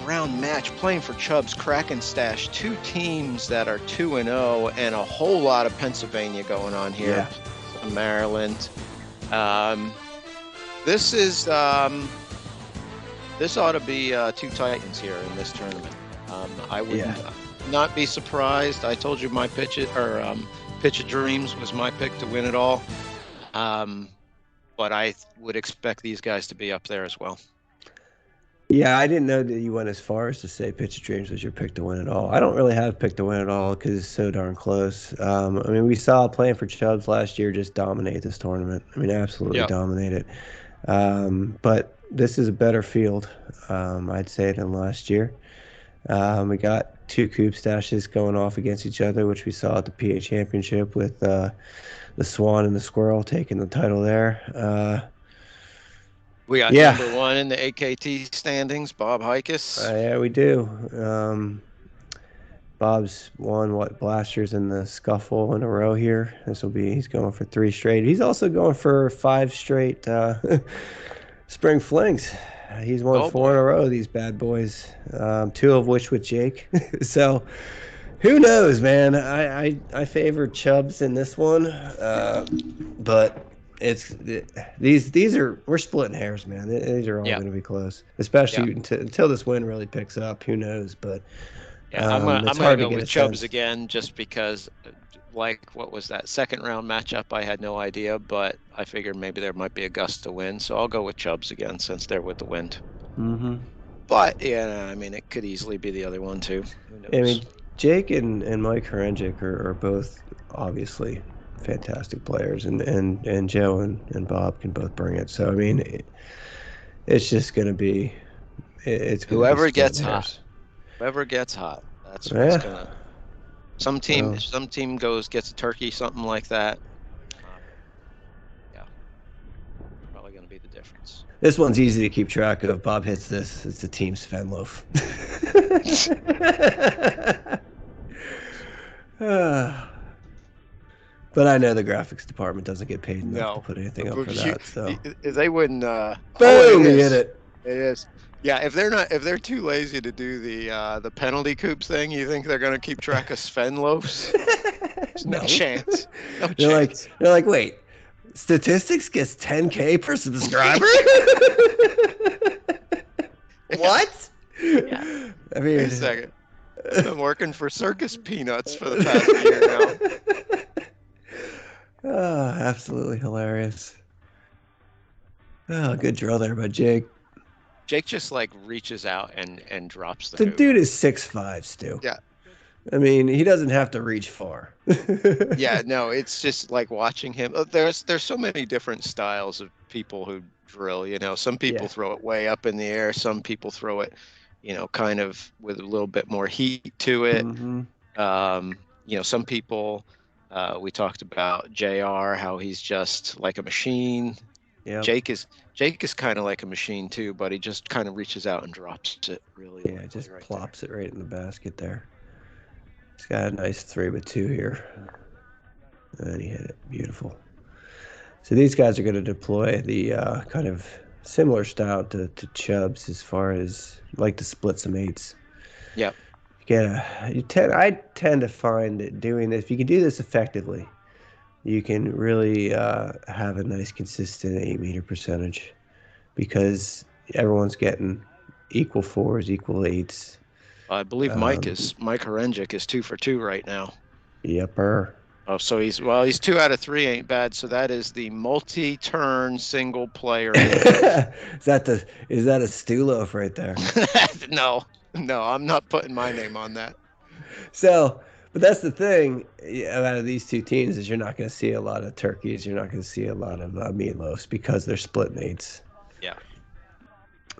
round match, Playin For Chubbs, Kraken Stache. 2 teams that are 2-0, and a whole lot of Pennsylvania going on here. Yeah. Maryland. This is this ought to be two Titans here in this tournament. I would not be surprised. I told you my pitch of dreams was my pick to win it all. But I would expect these guys to be up there as well. Yeah, I didn't know that you went as far as to say Pitch of Dreams was your pick to win it all. I don't really have a pick to win it all because it's so darn close. I mean, we saw Playin For Chubbs last year just dominate this tournament. I mean, absolutely dominate it. But this is a better field, I'd say, than last year. We got two Kubb Staches going off against each other, which we saw at the PA Championship with the Swan and the Squirrel taking the title there. We got number one in the AKT standings, Bob Hikus. Yeah, we do. Bob's won blasters in the scuffle in a row here. He's going for 3 straight. He's also going for 5 straight spring flings. He's won 4 in a row, these bad boys. 2 of which with Jake. So who knows, man? I favor Chubbs in this one, but we're splitting hairs, man. These are all going to be close, especially until this win really picks up. Who knows? But I'm gonna go with Chubbs again, just because, what was that second round matchup? I had no idea, but I figured maybe there might be a gust to win, so I'll go with Chubbs again since they're with the wind. Mm-hmm. But I mean, it could easily be the other one too. Who knows? I mean, Jake and Mike Horengic are both obviously fantastic players, and Joe and Bob can both bring it. So I mean, it's just going to be whoever gets hot. Whoever gets hot. That's what's gonna. Some team gets a turkey, something like that. Probably gonna be the difference. This one's easy to keep track of. Bob hits this. It's the team Sven loaf. But I know the graphics department doesn't get paid enough to put anything up for that. So they wouldn't. Boom! You hit it. It is. Yeah, if they're too lazy to do the penalty coops thing, you think they're gonna keep track of Sven loafs? There's no chance. No chance. They're like, wait, statistics gets 10K per subscriber? What? Yeah. I mean, wait a second. I've been working for Circus Peanuts for the past year now. Oh, absolutely hilarious. Oh, good drill there by Jake. Jake just reaches out and drops the hoop. Dude is 6'5", Stu. Yeah. I mean, he doesn't have to reach far. Yeah, no, it's just like watching him. There's so many different styles of people who drill, Some people throw it way up in the air. Some people throw it, kind of with a little bit more heat to it. Mm-hmm. Some people, we talked about JR, how he's just like a machine. Yeah. Jake is kind of like a machine too, but he just kind of reaches out and drops it really. Yeah, just plops it right in the basket there. He's got a nice 3-2 here. And he hit it. Beautiful. So these guys are going to deploy the kind of similar style to Chubbs as far as like to split some 8s. Yep. I tend to find that doing this, if you can do this effectively, you can really have a nice consistent 8-meter percentage, because everyone's getting equal 4s, equal 8s. I believe Mike Horengic is 2 for 2 right now. Yepper. Oh, so he's 2 out of 3 ain't bad. So that is the multi-turn single player. Is that a Stu loaf right there? No, I'm not putting my name on that. So, but that's the thing out of these two teams, is you're not going to see a lot of turkeys. You're not going to see a lot of meatloafs because they're split 8s. Yeah.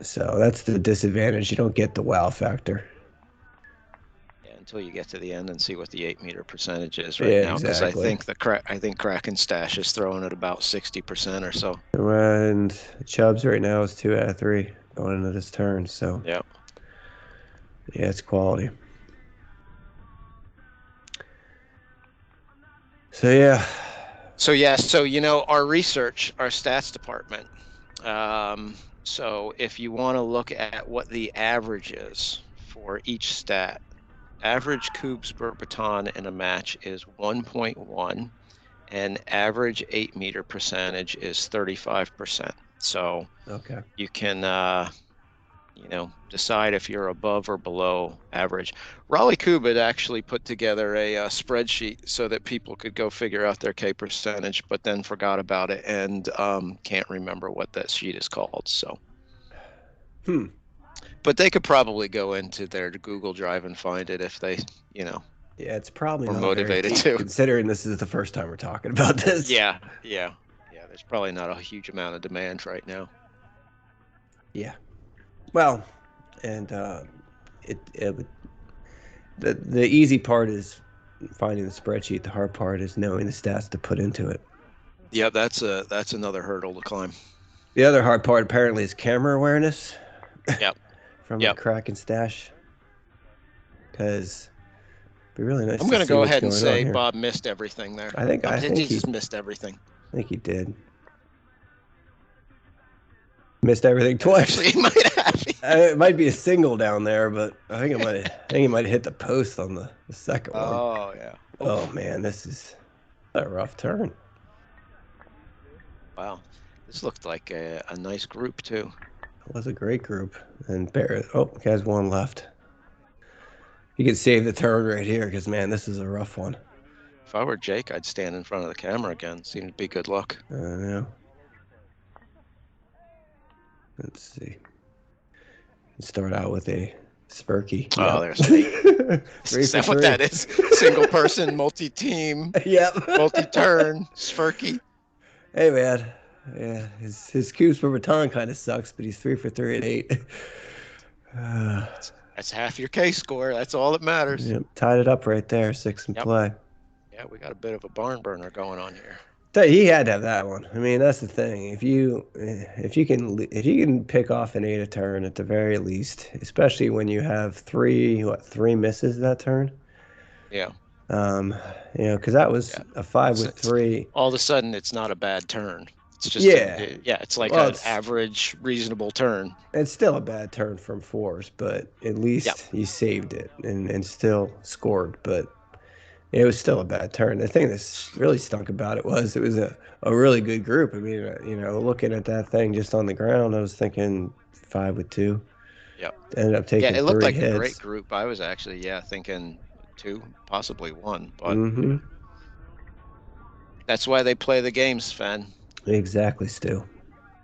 So that's the disadvantage. You don't get the wow factor. Until you get to the end and see what the 8-meter percentage is now, because exactly. I think Kraken Stache is throwing at about 60% or so. And Chubbs right now is 2 out of 3 going into this turn. So yeah, it's quality. So our research, our stats department. So if you want to look at what the average is for each stat. Average Kubbs per baton in a match is 1.1, and average 8-meter percentage is 35%. So you can decide if you're above or below average. Raleigh Kubb had actually put together a spreadsheet so that people could go figure out their K percentage, but then forgot about it and can't remember what that sheet is called. So, but they could probably go into their Google Drive and find it if they, Yeah, it's probably were not motivated very deep, to. considering this is the first time we're talking about this. Yeah. There's probably not a huge amount of demand right now. Yeah. Well, and the easy part is finding the spreadsheet. The hard part is knowing the stats to put into it. Yeah, that's another hurdle to climb. The other hard part apparently is camera awareness. Yep. From the Kraken Stache. Because it'd be really nice. I'm going to go ahead and say here. Bob missed everything there. I think he just missed everything. I think he did. Missed everything twice. Actually, he might have. It might be a single down there, but I think he might have hit the post on the second one. Oh yeah. Oh man, this is a rough turn. Wow, this looked like a nice group too. It was a great group, and Barrett. Oh, has one left. He could save the turn right here, because man, this is a rough one. If I were Jake, I'd stand in front of the camera again. Seemed to be good luck. I know. Let's see. Start out with a Spurky. Oh, yep. There's is that what that is? Single person, multi-team, yep. multi-turn, Spurky. Hey man, yeah, his cubes per baton kind of sucks, but he's 3 for 3 at 8. That's half your K score. That's all that matters. Yep, tied it up right there, 6 in play. Yeah, we got a bit of a barn burner going on here. He had to have that one. I mean, that's the thing. If you can pick off an 8 a turn at the very least, especially when you have three misses that turn. Yeah. Because that was a 5 with 3. All of a sudden, it's not a bad turn. It's just it's like an average, reasonable turn. It's still a bad turn from 4s, but at least you saved it and still scored. But it was still a bad turn. The thing that really stunk about it was a really good group. I mean, looking at that thing just on the ground, I was thinking 5 with 2. Yep. Ended up taking 3 hits. It looked like a great group. I was actually, thinking 2, possibly 1. But that's why they play the games, Sven. Exactly, Stu.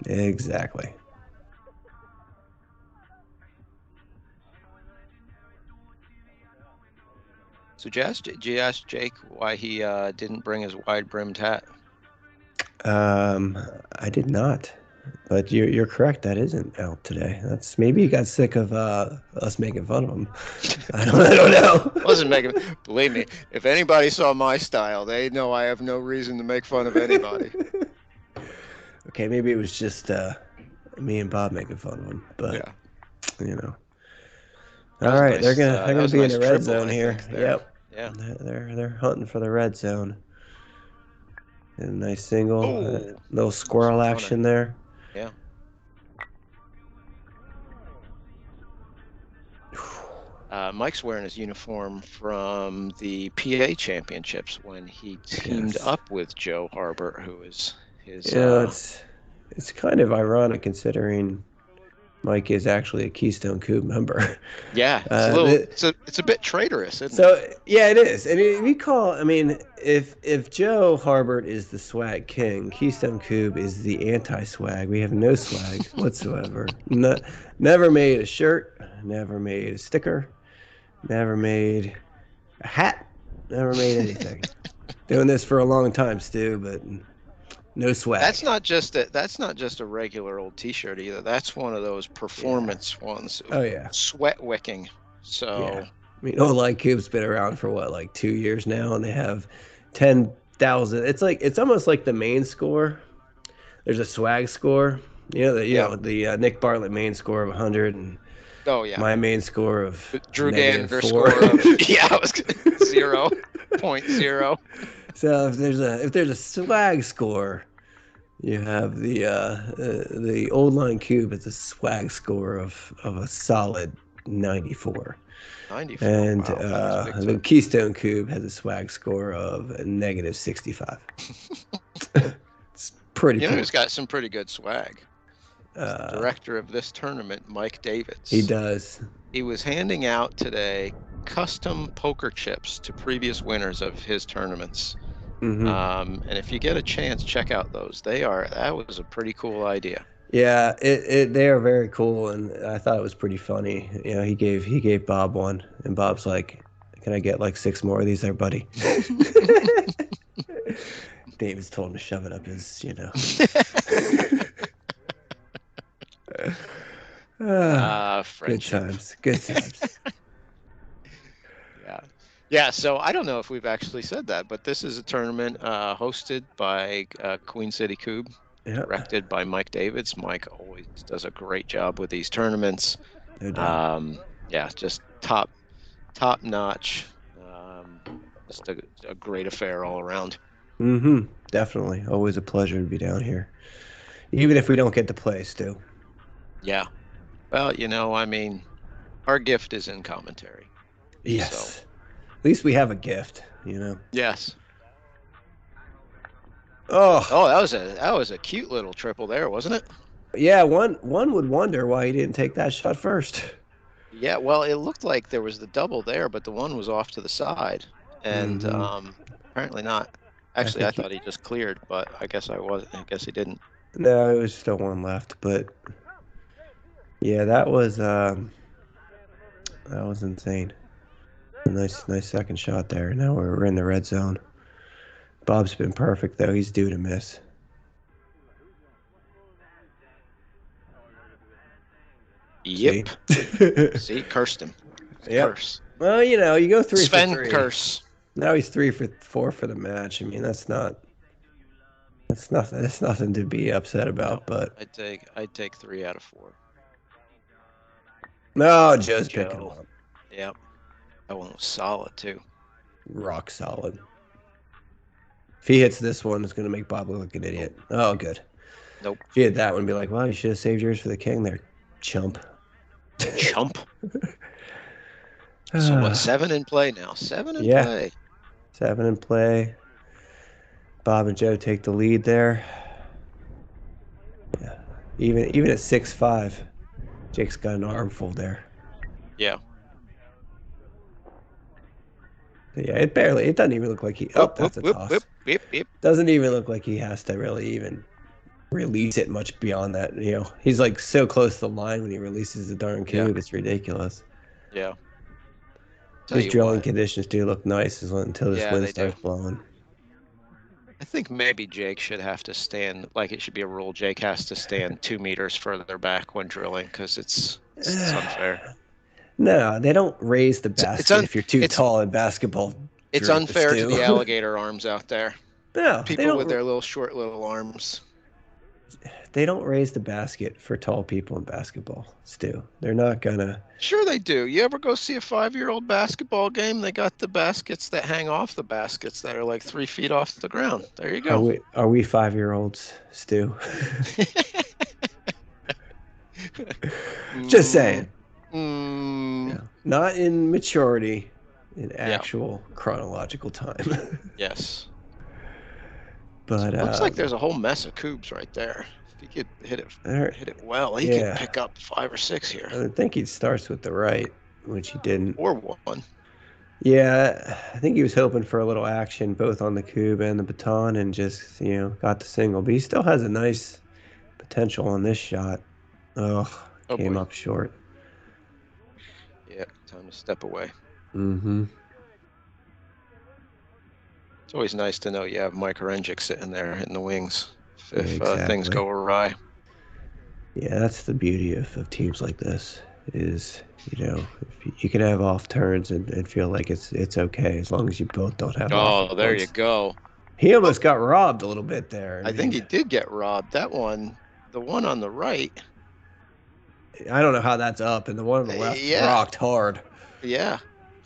Exactly. So did you ask Jake why he didn't bring his wide-brimmed hat? I did not. But you're correct. That isn't out today. Maybe he got sick of us making fun of him. I don't know. Wasn't making. Believe me, if anybody saw my style, they know I have no reason to make fun of anybody. Okay, maybe it was just me and Bob making fun of him. But All right, they're gonna be in the red zone here. Yep. Yeah. They're hunting for the red zone. And a nice single, little squirrel action there. Yeah. Mike's wearing his uniform from the PA Championships when he teamed up with Joe Harbert, who is his. It's kind of ironic considering Mike is actually a Keystone Kubb member. Yeah, it's a bit traitorous, isn't it? So yeah, it is. I mean, if Joe Harbert is the swag king, Keystone Kubb is the anti-swag. We have no swag whatsoever. Never made a shirt, never made a sticker, never made a hat, never made anything. Doing this for a long time, Stu, but no swag. That's not just a regular old T-shirt either. That's one of those performance ones. Oh yeah. Sweat wicking. So. Yeah. I mean, Old Kubb's been around for like 2 years now, and they have 10,000. It's almost like the main score. There's a swag score. The Nick Bartlett main score of 100 and. Oh yeah. My main score of Drew Danver score of 0.0. So if there's a swag score, you have the Old Kubb at the swag score of a solid 94. 94. And wow, the Keystone Kubb has a swag score of a negative 65. It's pretty. He's got some pretty good swag. The director of this tournament, Mike Davids. He does. He was handing out today custom poker chips to previous winners of his tournaments. Mm-hmm. And if you get a chance, check out those. That was a pretty cool idea. Yeah, they are very cool, and I thought it was pretty funny. You know, he gave Bob one, and Bob's like, "Can I get like 6 more of these, there, buddy?" David's told him to shove it up his, you know. Good times. Good times. Yeah. So I don't know if we've actually said that, but this is a tournament hosted by Queen City Kubb, directed by Mike Davids. Mike always does a great job with these tournaments. No doubt. Just top notch. Just a great affair all around. Mm-hmm. Definitely. Always a pleasure to be down here, even if we don't get to play, Stu. Yeah. Well, you know, I mean, our gift is in commentary. Yes. So. At least we have a gift, you know. Yes. Oh, that was a cute little triple there, wasn't it? Yeah, one would wonder why he didn't take that shot first. Yeah, well, it looked like there was the double there, but the one was off to the side, and apparently not. Actually, I thought he just cleared, but I guess he didn't. No, it was still one left, but yeah, that was insane. A nice second shot there. Now we're in the red zone. Bob's been perfect though. He's due to miss. Yep. See, cursed him. Yep. Curse. Well, you know, you go 3 Sven for 3. curse. Now he's 3 for 4 for the match. I mean, that's nothing to be upset about. No, but I'd take 3 out of 4. No, Joe's picking him up. Yep. That one was solid too. Rock solid. If he hits this one, it's going to make Bob look like an idiot. Oh, good. Nope. If he hit that one, be like, well, you should have saved yours for the king there, chump. Chump. So what, 7 in play now? 7 in play. 7 in play. Bob and Joe take the lead there. Yeah. Even at 6-5, Jake's got an armful there. Yeah. Yeah, it doesn't even look like he. Oh, that's a toss. Doesn't even look like he has to really even release it much beyond that. You know, he's like so close to the line when he releases the darn cube. It's ridiculous. Yeah. His drilling conditions do look nice until this wind starts blowing. I think maybe Jake should have to stand, like it should be a rule. Jake has to stand 2 meters further back when drilling because it's unfair. No, they don't raise the basket if you're too tall in basketball. It's unfair to the alligator arms out there. No, people with their short little arms. They don't raise the basket for tall people in basketball, Stu. They're not gonna. Sure they do. You ever go see a 5-year-old basketball game? They got the baskets that hang off the baskets that are like 3 feet off the ground. There you go. Are we 5-year-olds, Stu? Just saying. Yeah. Not in maturity, in actual chronological time. Yes. But it looks like there's a whole mess of cubes right there. If he could hit it well, he could pick up 5 or 6 here. I think he starts with the right, which he didn't. Or 1. Yeah, I think he was hoping for a little action both on the cube and the baton, and just got the single. But he still has a nice potential on this shot. Came up short. Yeah, time to step away. Mm-hmm. It's always nice to know you have Mike Orenjic sitting there in the wings if things go awry. Yeah, that's the beauty of teams like this is, if you can have off turns and feel like it's okay as long as you both don't have off. Oh, there you go. He almost got robbed a little bit there. I think he did get robbed. That one, the one on the right. I don't know how that's up, and the one on the left rocked hard. Yeah,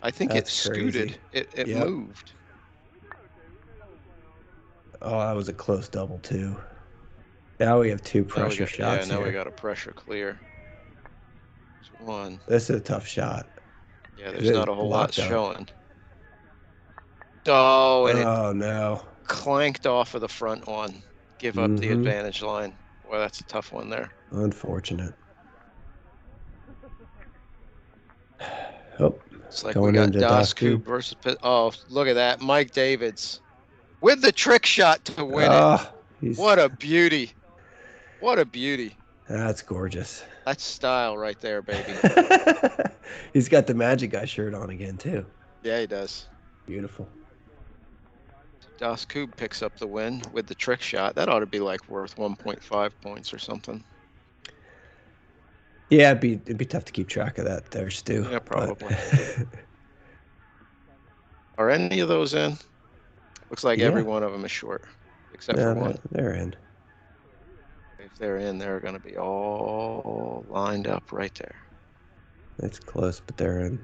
I think that's it scooted. It moved. Oh, that was a close double, too. Now we have 2 pressure shots now here. we got a pressure clear. There's 1. This is a tough shot. Yeah, there's not a whole lot showing. Oh, and no. clanked off of the front one. Give up the advantage line. Boy, that's a tough one there. Unfortunate. Oh, It's like we going got into Das Dasku. Kube versus Oh, look at that. Mike Davids with the trick shot to win it. Oh, What a beauty. What a beauty. That's gorgeous. That's style right there, baby. He's got the Magic Guy shirt on again, too. Yeah, he does. Beautiful. Das Kube picks up the win with the trick shot. That ought to be like worth 1.5 points or something. Yeah, it'd be tough to keep track of that there, Stu. Yeah, probably. But... Are any of those in? Looks like Yeah. every one of them is short, except for one. They're in. If they're in, they're going to be all lined up right there. It's close, but they're in.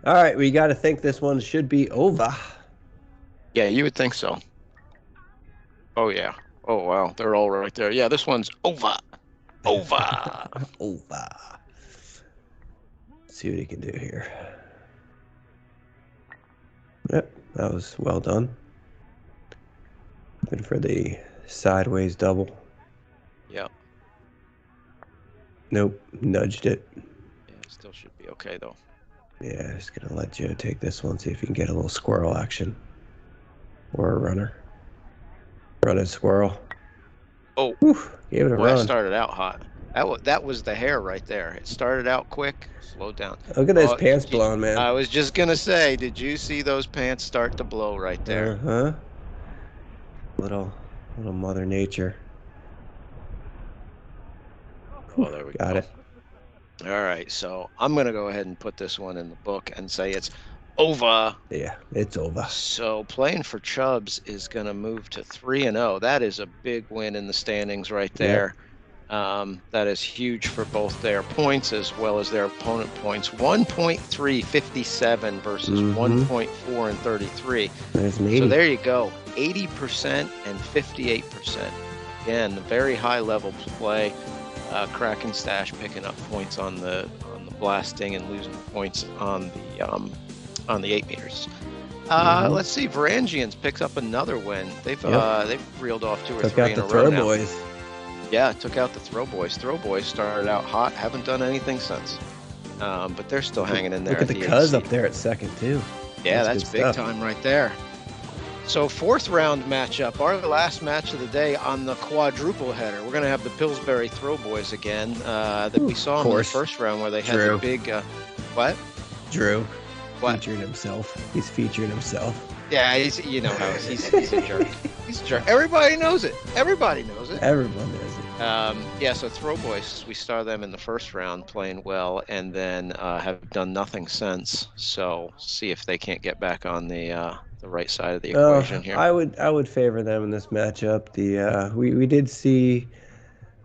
All right, we got to think this one should be over. Yeah, you would think so. Oh, yeah. Oh, wow. They're all right there. Yeah, this one's over. Over. Over. See what he can do here. Yep, that was well done. Good for the sideways double. Yeah. Nope, nudged it. Yeah, still should be okay, though. Yeah, just gonna let Joe take this one, see if he can get a little squirrel action. Or a runner. Running squirrel. Oh, Whew, gave it a boy, I run. started out hot. That was the hair right there. It started out quick, slowed down. Look at those Oh, pants you- blowing, man. I was just going to say, did you see those pants start to blow right there? Uh-huh. Little Mother Nature. Oh, there we Got go. it. All right, so I'm going to go ahead and put this one in the book and say it's over. Yeah, it's over. So Playin For Chubbs is going to move to 3-0. That is a big win in the standings right there. That is huge for both their points as well as their opponent points. 1.357 versus 1.4 and 33. There's me. So there you go. 80% and 58%. Again, very high level play. Kraken Stache picking up points on the blasting and losing points on the 8 meters. Let's see. Varangians picks up another win. They've reeled off 2 or Took 3 out in the a row now. Throwboys. Yeah, took out the Throwboys. Throwboys started out hot, haven't done anything since. But they're still hanging in there. Look at the Cuz up there at second, too. Yeah, that's good big stuff. time right there. So 4th round matchup, our last match of the day on the quadruple header. We're going to have the Pillsbury Throwboys again that we saw in the first round where they had the big, what? Drew. What? Featuring himself. He's featuring himself. Yeah, you know how he's a jerk. He's a jerk. Everybody knows it. Everybody knows it. Everyone knows it. Yeah, so Throwboys, we saw them in the first round playing well and then have done nothing since. So see if they can't get back on the right side of the equation here. I would favor them in this matchup. We did see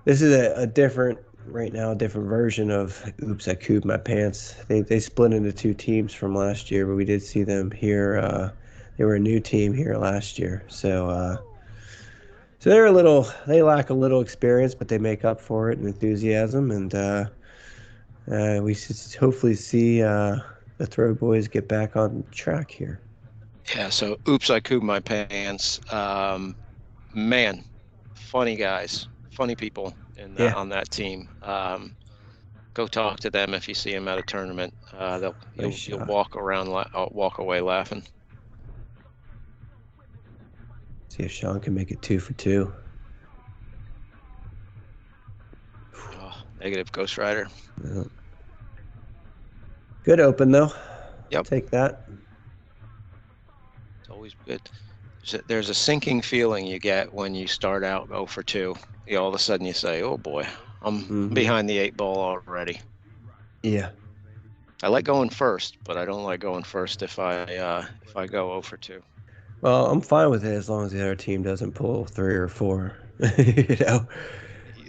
this is a different version of Oops, I Cooped My Pants. They split into 2 teams from last year, but we did see them here. They were a new team here last year, so they lack a little experience, but they make up for it in enthusiasm, and we should hopefully see the Throwboys get back on track here. Yeah, so Oops, I Cooped My Pants. Man, funny guys, funny people on that team. Go talk to them if you see them at a tournament. You'll walk away laughing. See if Sean can make it 2 for 2. Oh, negative Ghost Rider. Yeah. Good open though. Yep. Take that. It's always good. There's a sinking feeling you get when you start out 0 for 2. All of a sudden you say, "Oh boy, I'm behind the 8 ball already." Yeah. I like going first, but I don't like going first if I go 0 for 2. Well, I'm fine with it as long as the other team doesn't pull 3 or 4. You know.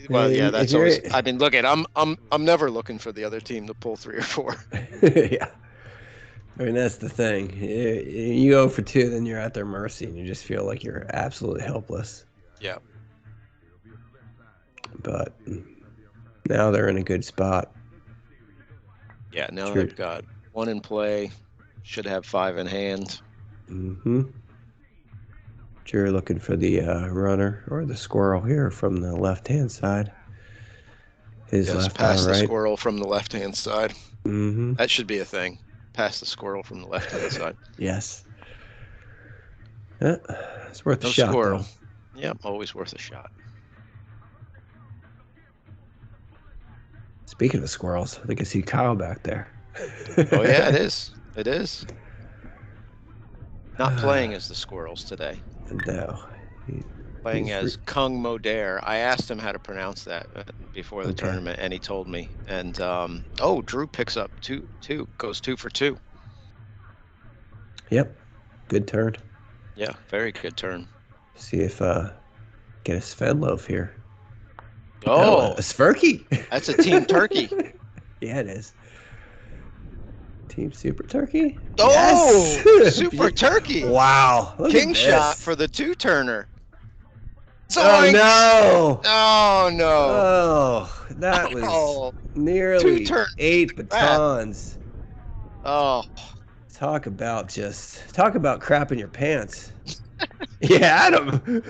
Well, yeah, If that's you're- always. I mean, look at I'm never looking for the other team to pull 3 or 4. Yeah. I mean, that's the thing. You go for 2, then you're at their mercy, and you just feel like you're absolutely helpless. Yeah. But now they're in a good spot. Yeah. Now True. they've got 1 in play. should have 5 in hand. Mm-hmm. You're looking for the runner or the squirrel here from the left-hand side. His Yes, left pass eye the right. squirrel from the left-hand side. Mm-hmm. That should be a thing. Pass the squirrel from the left-hand side. Yes. Yeah, it's worth a No shot, squirrel. though. Yep, always worth a shot. Speaking of squirrels, I think I see Kyle back there. Oh, yeah, it is. It is. Not playing as the squirrels today. No. Playing He's as Kung Modair. I asked him how to pronounce that before the tournament, and he told me. And, Drew picks up two, goes 2 for 2. Yep. Good turn. Yeah, very good turn. See if get a Sven loaf here. Oh, a Svirky. That's a team turkey. Yeah, it is. Team Super Turkey? Oh, yes! Super Turkey. Wow. Look King at this. shot for the 2-turner. Oh, no. Oh, no. Oh, that was nearly 8 batons. Oh. Talk about crapping your pants. Yeah, Adam.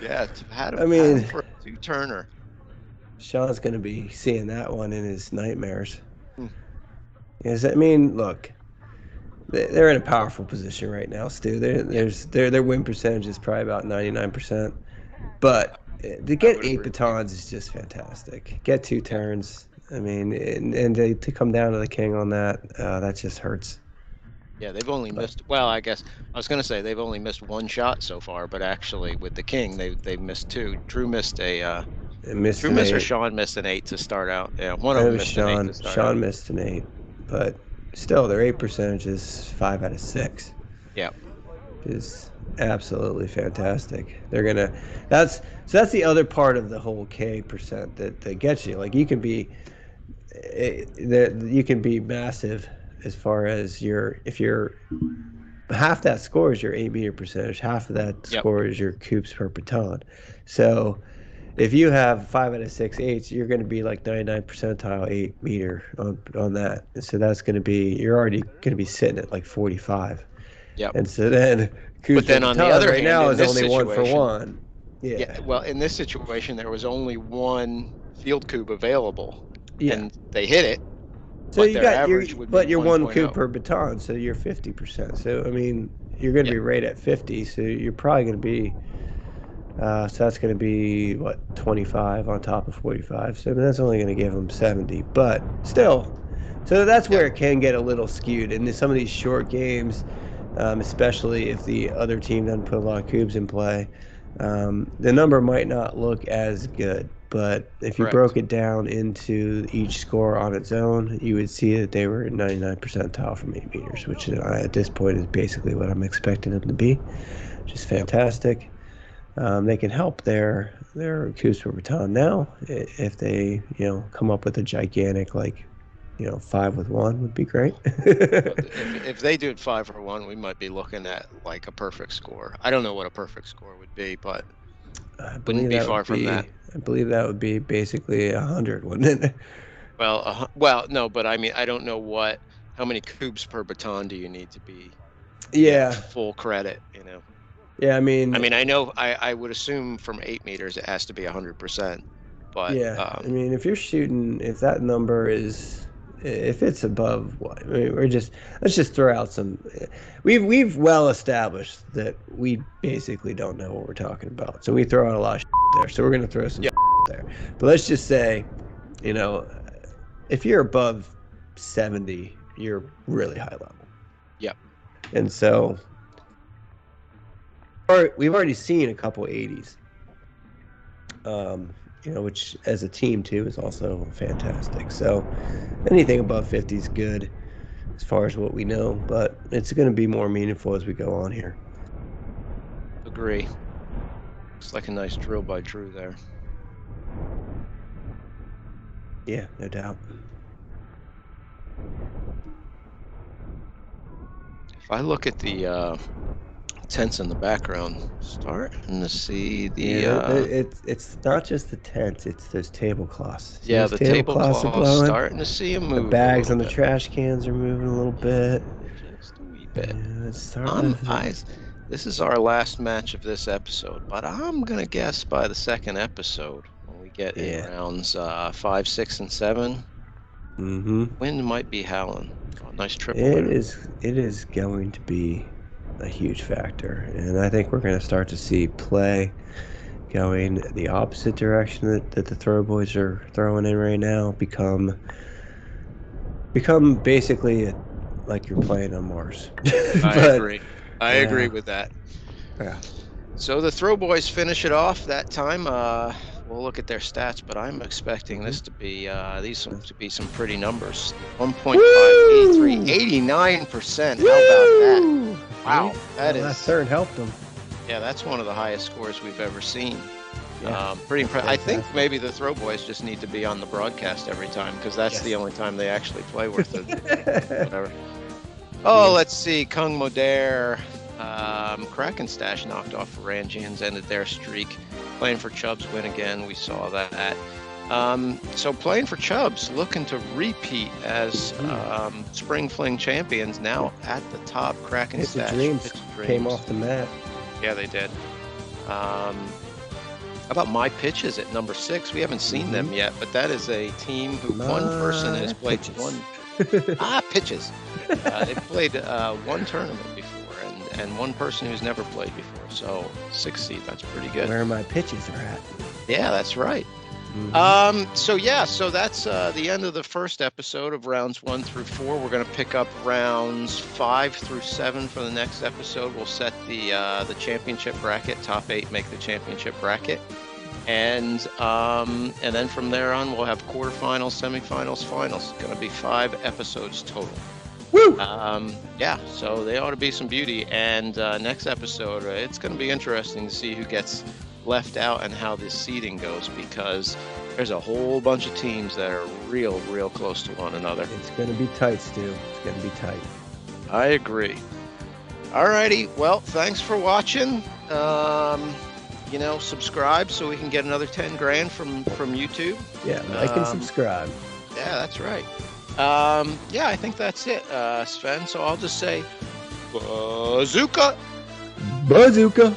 Yeah, Adam for a 2-turner. Sean's going to be seeing that one in his nightmares. Yes, I mean, look, they're in a powerful position right now, Stu. Their win percentage is probably about 99%. But to get 8 batons is just fantastic. Get 2 turns. I mean, and to come down to the king on that just hurts. Yeah, they've only missed. Well, I guess I was going to say they've only missed 1 shot so far, but actually with the king, they've missed 2. Drew missed a. Drew missed or Sean missed an 8 to start out. Yeah, one of them missed an 8 to start out. Sean missed an 8, but still, their 8 percentage is 5 out of 6. Yeah, is absolutely fantastic. They're gonna. That's the other part of the whole K percent that gets you. Like you can be massive as far as if you're half that score is your 8 meter percentage, half of that score is your coops per baton. So if you have 5 out of 6 8s, you're going to be like 99 percentile 8 meter on that. And so that's going to be, you're already going to be sitting at like 45. Yeah. And so then coops but then per on the baton other right hand, now in is this only 1 for situation- 1. Yeah. Well, in this situation, there was only 1 field cube available, Yeah. and they hit it. So but you their got average your, would but be you're 1 1.0. coup per baton, so you're 50%. So I mean, you're going to be right at 50. So you're probably going to be, so that's going to be what 25 on top of 45. So I mean, that's only going to give them 70. But still, so that's where it can get a little skewed. And some of these short games, especially if the other team doesn't put a lot of cubes in play, the number might not look as good. But if you broke it down into each score on its own, you would see that they were 99 percentile from 8 meters, which at this point is basically what I'm expecting them to be, which is fantastic. They can help their cubes per baton now if they come up with a gigantic 5 with 1 would be great. if they do it 5 for 1, we might be looking at like a perfect score. I don't know what a perfect score would be, but wouldn't be far from that. I believe that would be basically 100, wouldn't it? Well, no, but I mean, I don't know how many cubes per baton do you need to be full credit, Yeah, I mean, I know I would assume from 8 meters it has to be 100%, but yeah, I mean, if that number is, if it's above what, I mean, let's just throw out some. We've well established that we basically don't know what we're talking about, so we throw out a lot of there. So we're gonna throw some there, but let's just say, if you're above 70, you're really high level. Yep. And so, we've already seen a couple 80s. Which as a team too is also fantastic. So anything above 50 is good as far as what we know, but it's going to be more meaningful as we go on here. Agree. Looks like a nice drill by Drew there. Yeah, no doubt. If I look at the tents in the background, starting to see the it's not just the tents, it's those tablecloths. Yeah, the tablecloths are starting to see them move. The bags on the trash cans are moving a little bit. bit. Yeah, This is our last match of this episode, but I'm going to guess by the second episode, when we get in rounds 5, 6, and 7, wind might be howling. Oh, nice triple there. It is going to be a huge factor, and I think we're going to start to see play going the opposite direction that the Throwboys are throwing in right now. Become basically like you're playing on Mars. I agree with that. Yeah. So the Throwboys finish it off that time. We'll look at their stats, but I'm expecting this to be some pretty numbers. 1.583, 89%. How about that? Wow, that third helped them. Yeah, that's one of the highest scores we've ever seen. Yeah. Pretty impressive. I think maybe the Throwboys just need to be on the broadcast every time, because that's the only time they actually play worth it. Whatever. Oh, let's see. Kung Modair, Kraken Stache knocked off Varangians, ended their streak. Playin For Chubbs win again. We saw that. So Playin For Chubbs looking to repeat as Spring Fling champions, now at the top. Kraken Stache. Dreams came off the mat. Yeah, they did. How about My Pitches at number 6? We haven't seen them yet, but that is a team who one person has played one. Pitches. They've played one tournament before, and one person who's never played before. So 6th seed, that's pretty good. Where my pitches are at. Yeah, that's right. So that's the end of the first episode of rounds 1 through 4. We're going to pick up rounds 5 through 7 for the next episode. We'll set the championship bracket. Top 8 make the championship bracket. And then from there on, we'll have quarterfinals, semifinals, finals. It's going to be 5 episodes total. Woo! So they ought to be some beauty. And next episode, it's going to be interesting to see who gets left out and how this seeding goes, because there's a whole bunch of teams that are real close to one another. It's going to be tight, Stu. It's going to be tight. I agree. Alrighty, well, thanks for watching. Subscribe so we can get another 10 grand from YouTube. Yeah, like and subscribe. Yeah, that's right. I think that's it, Sven. So I'll just say, bazooka. Bazooka.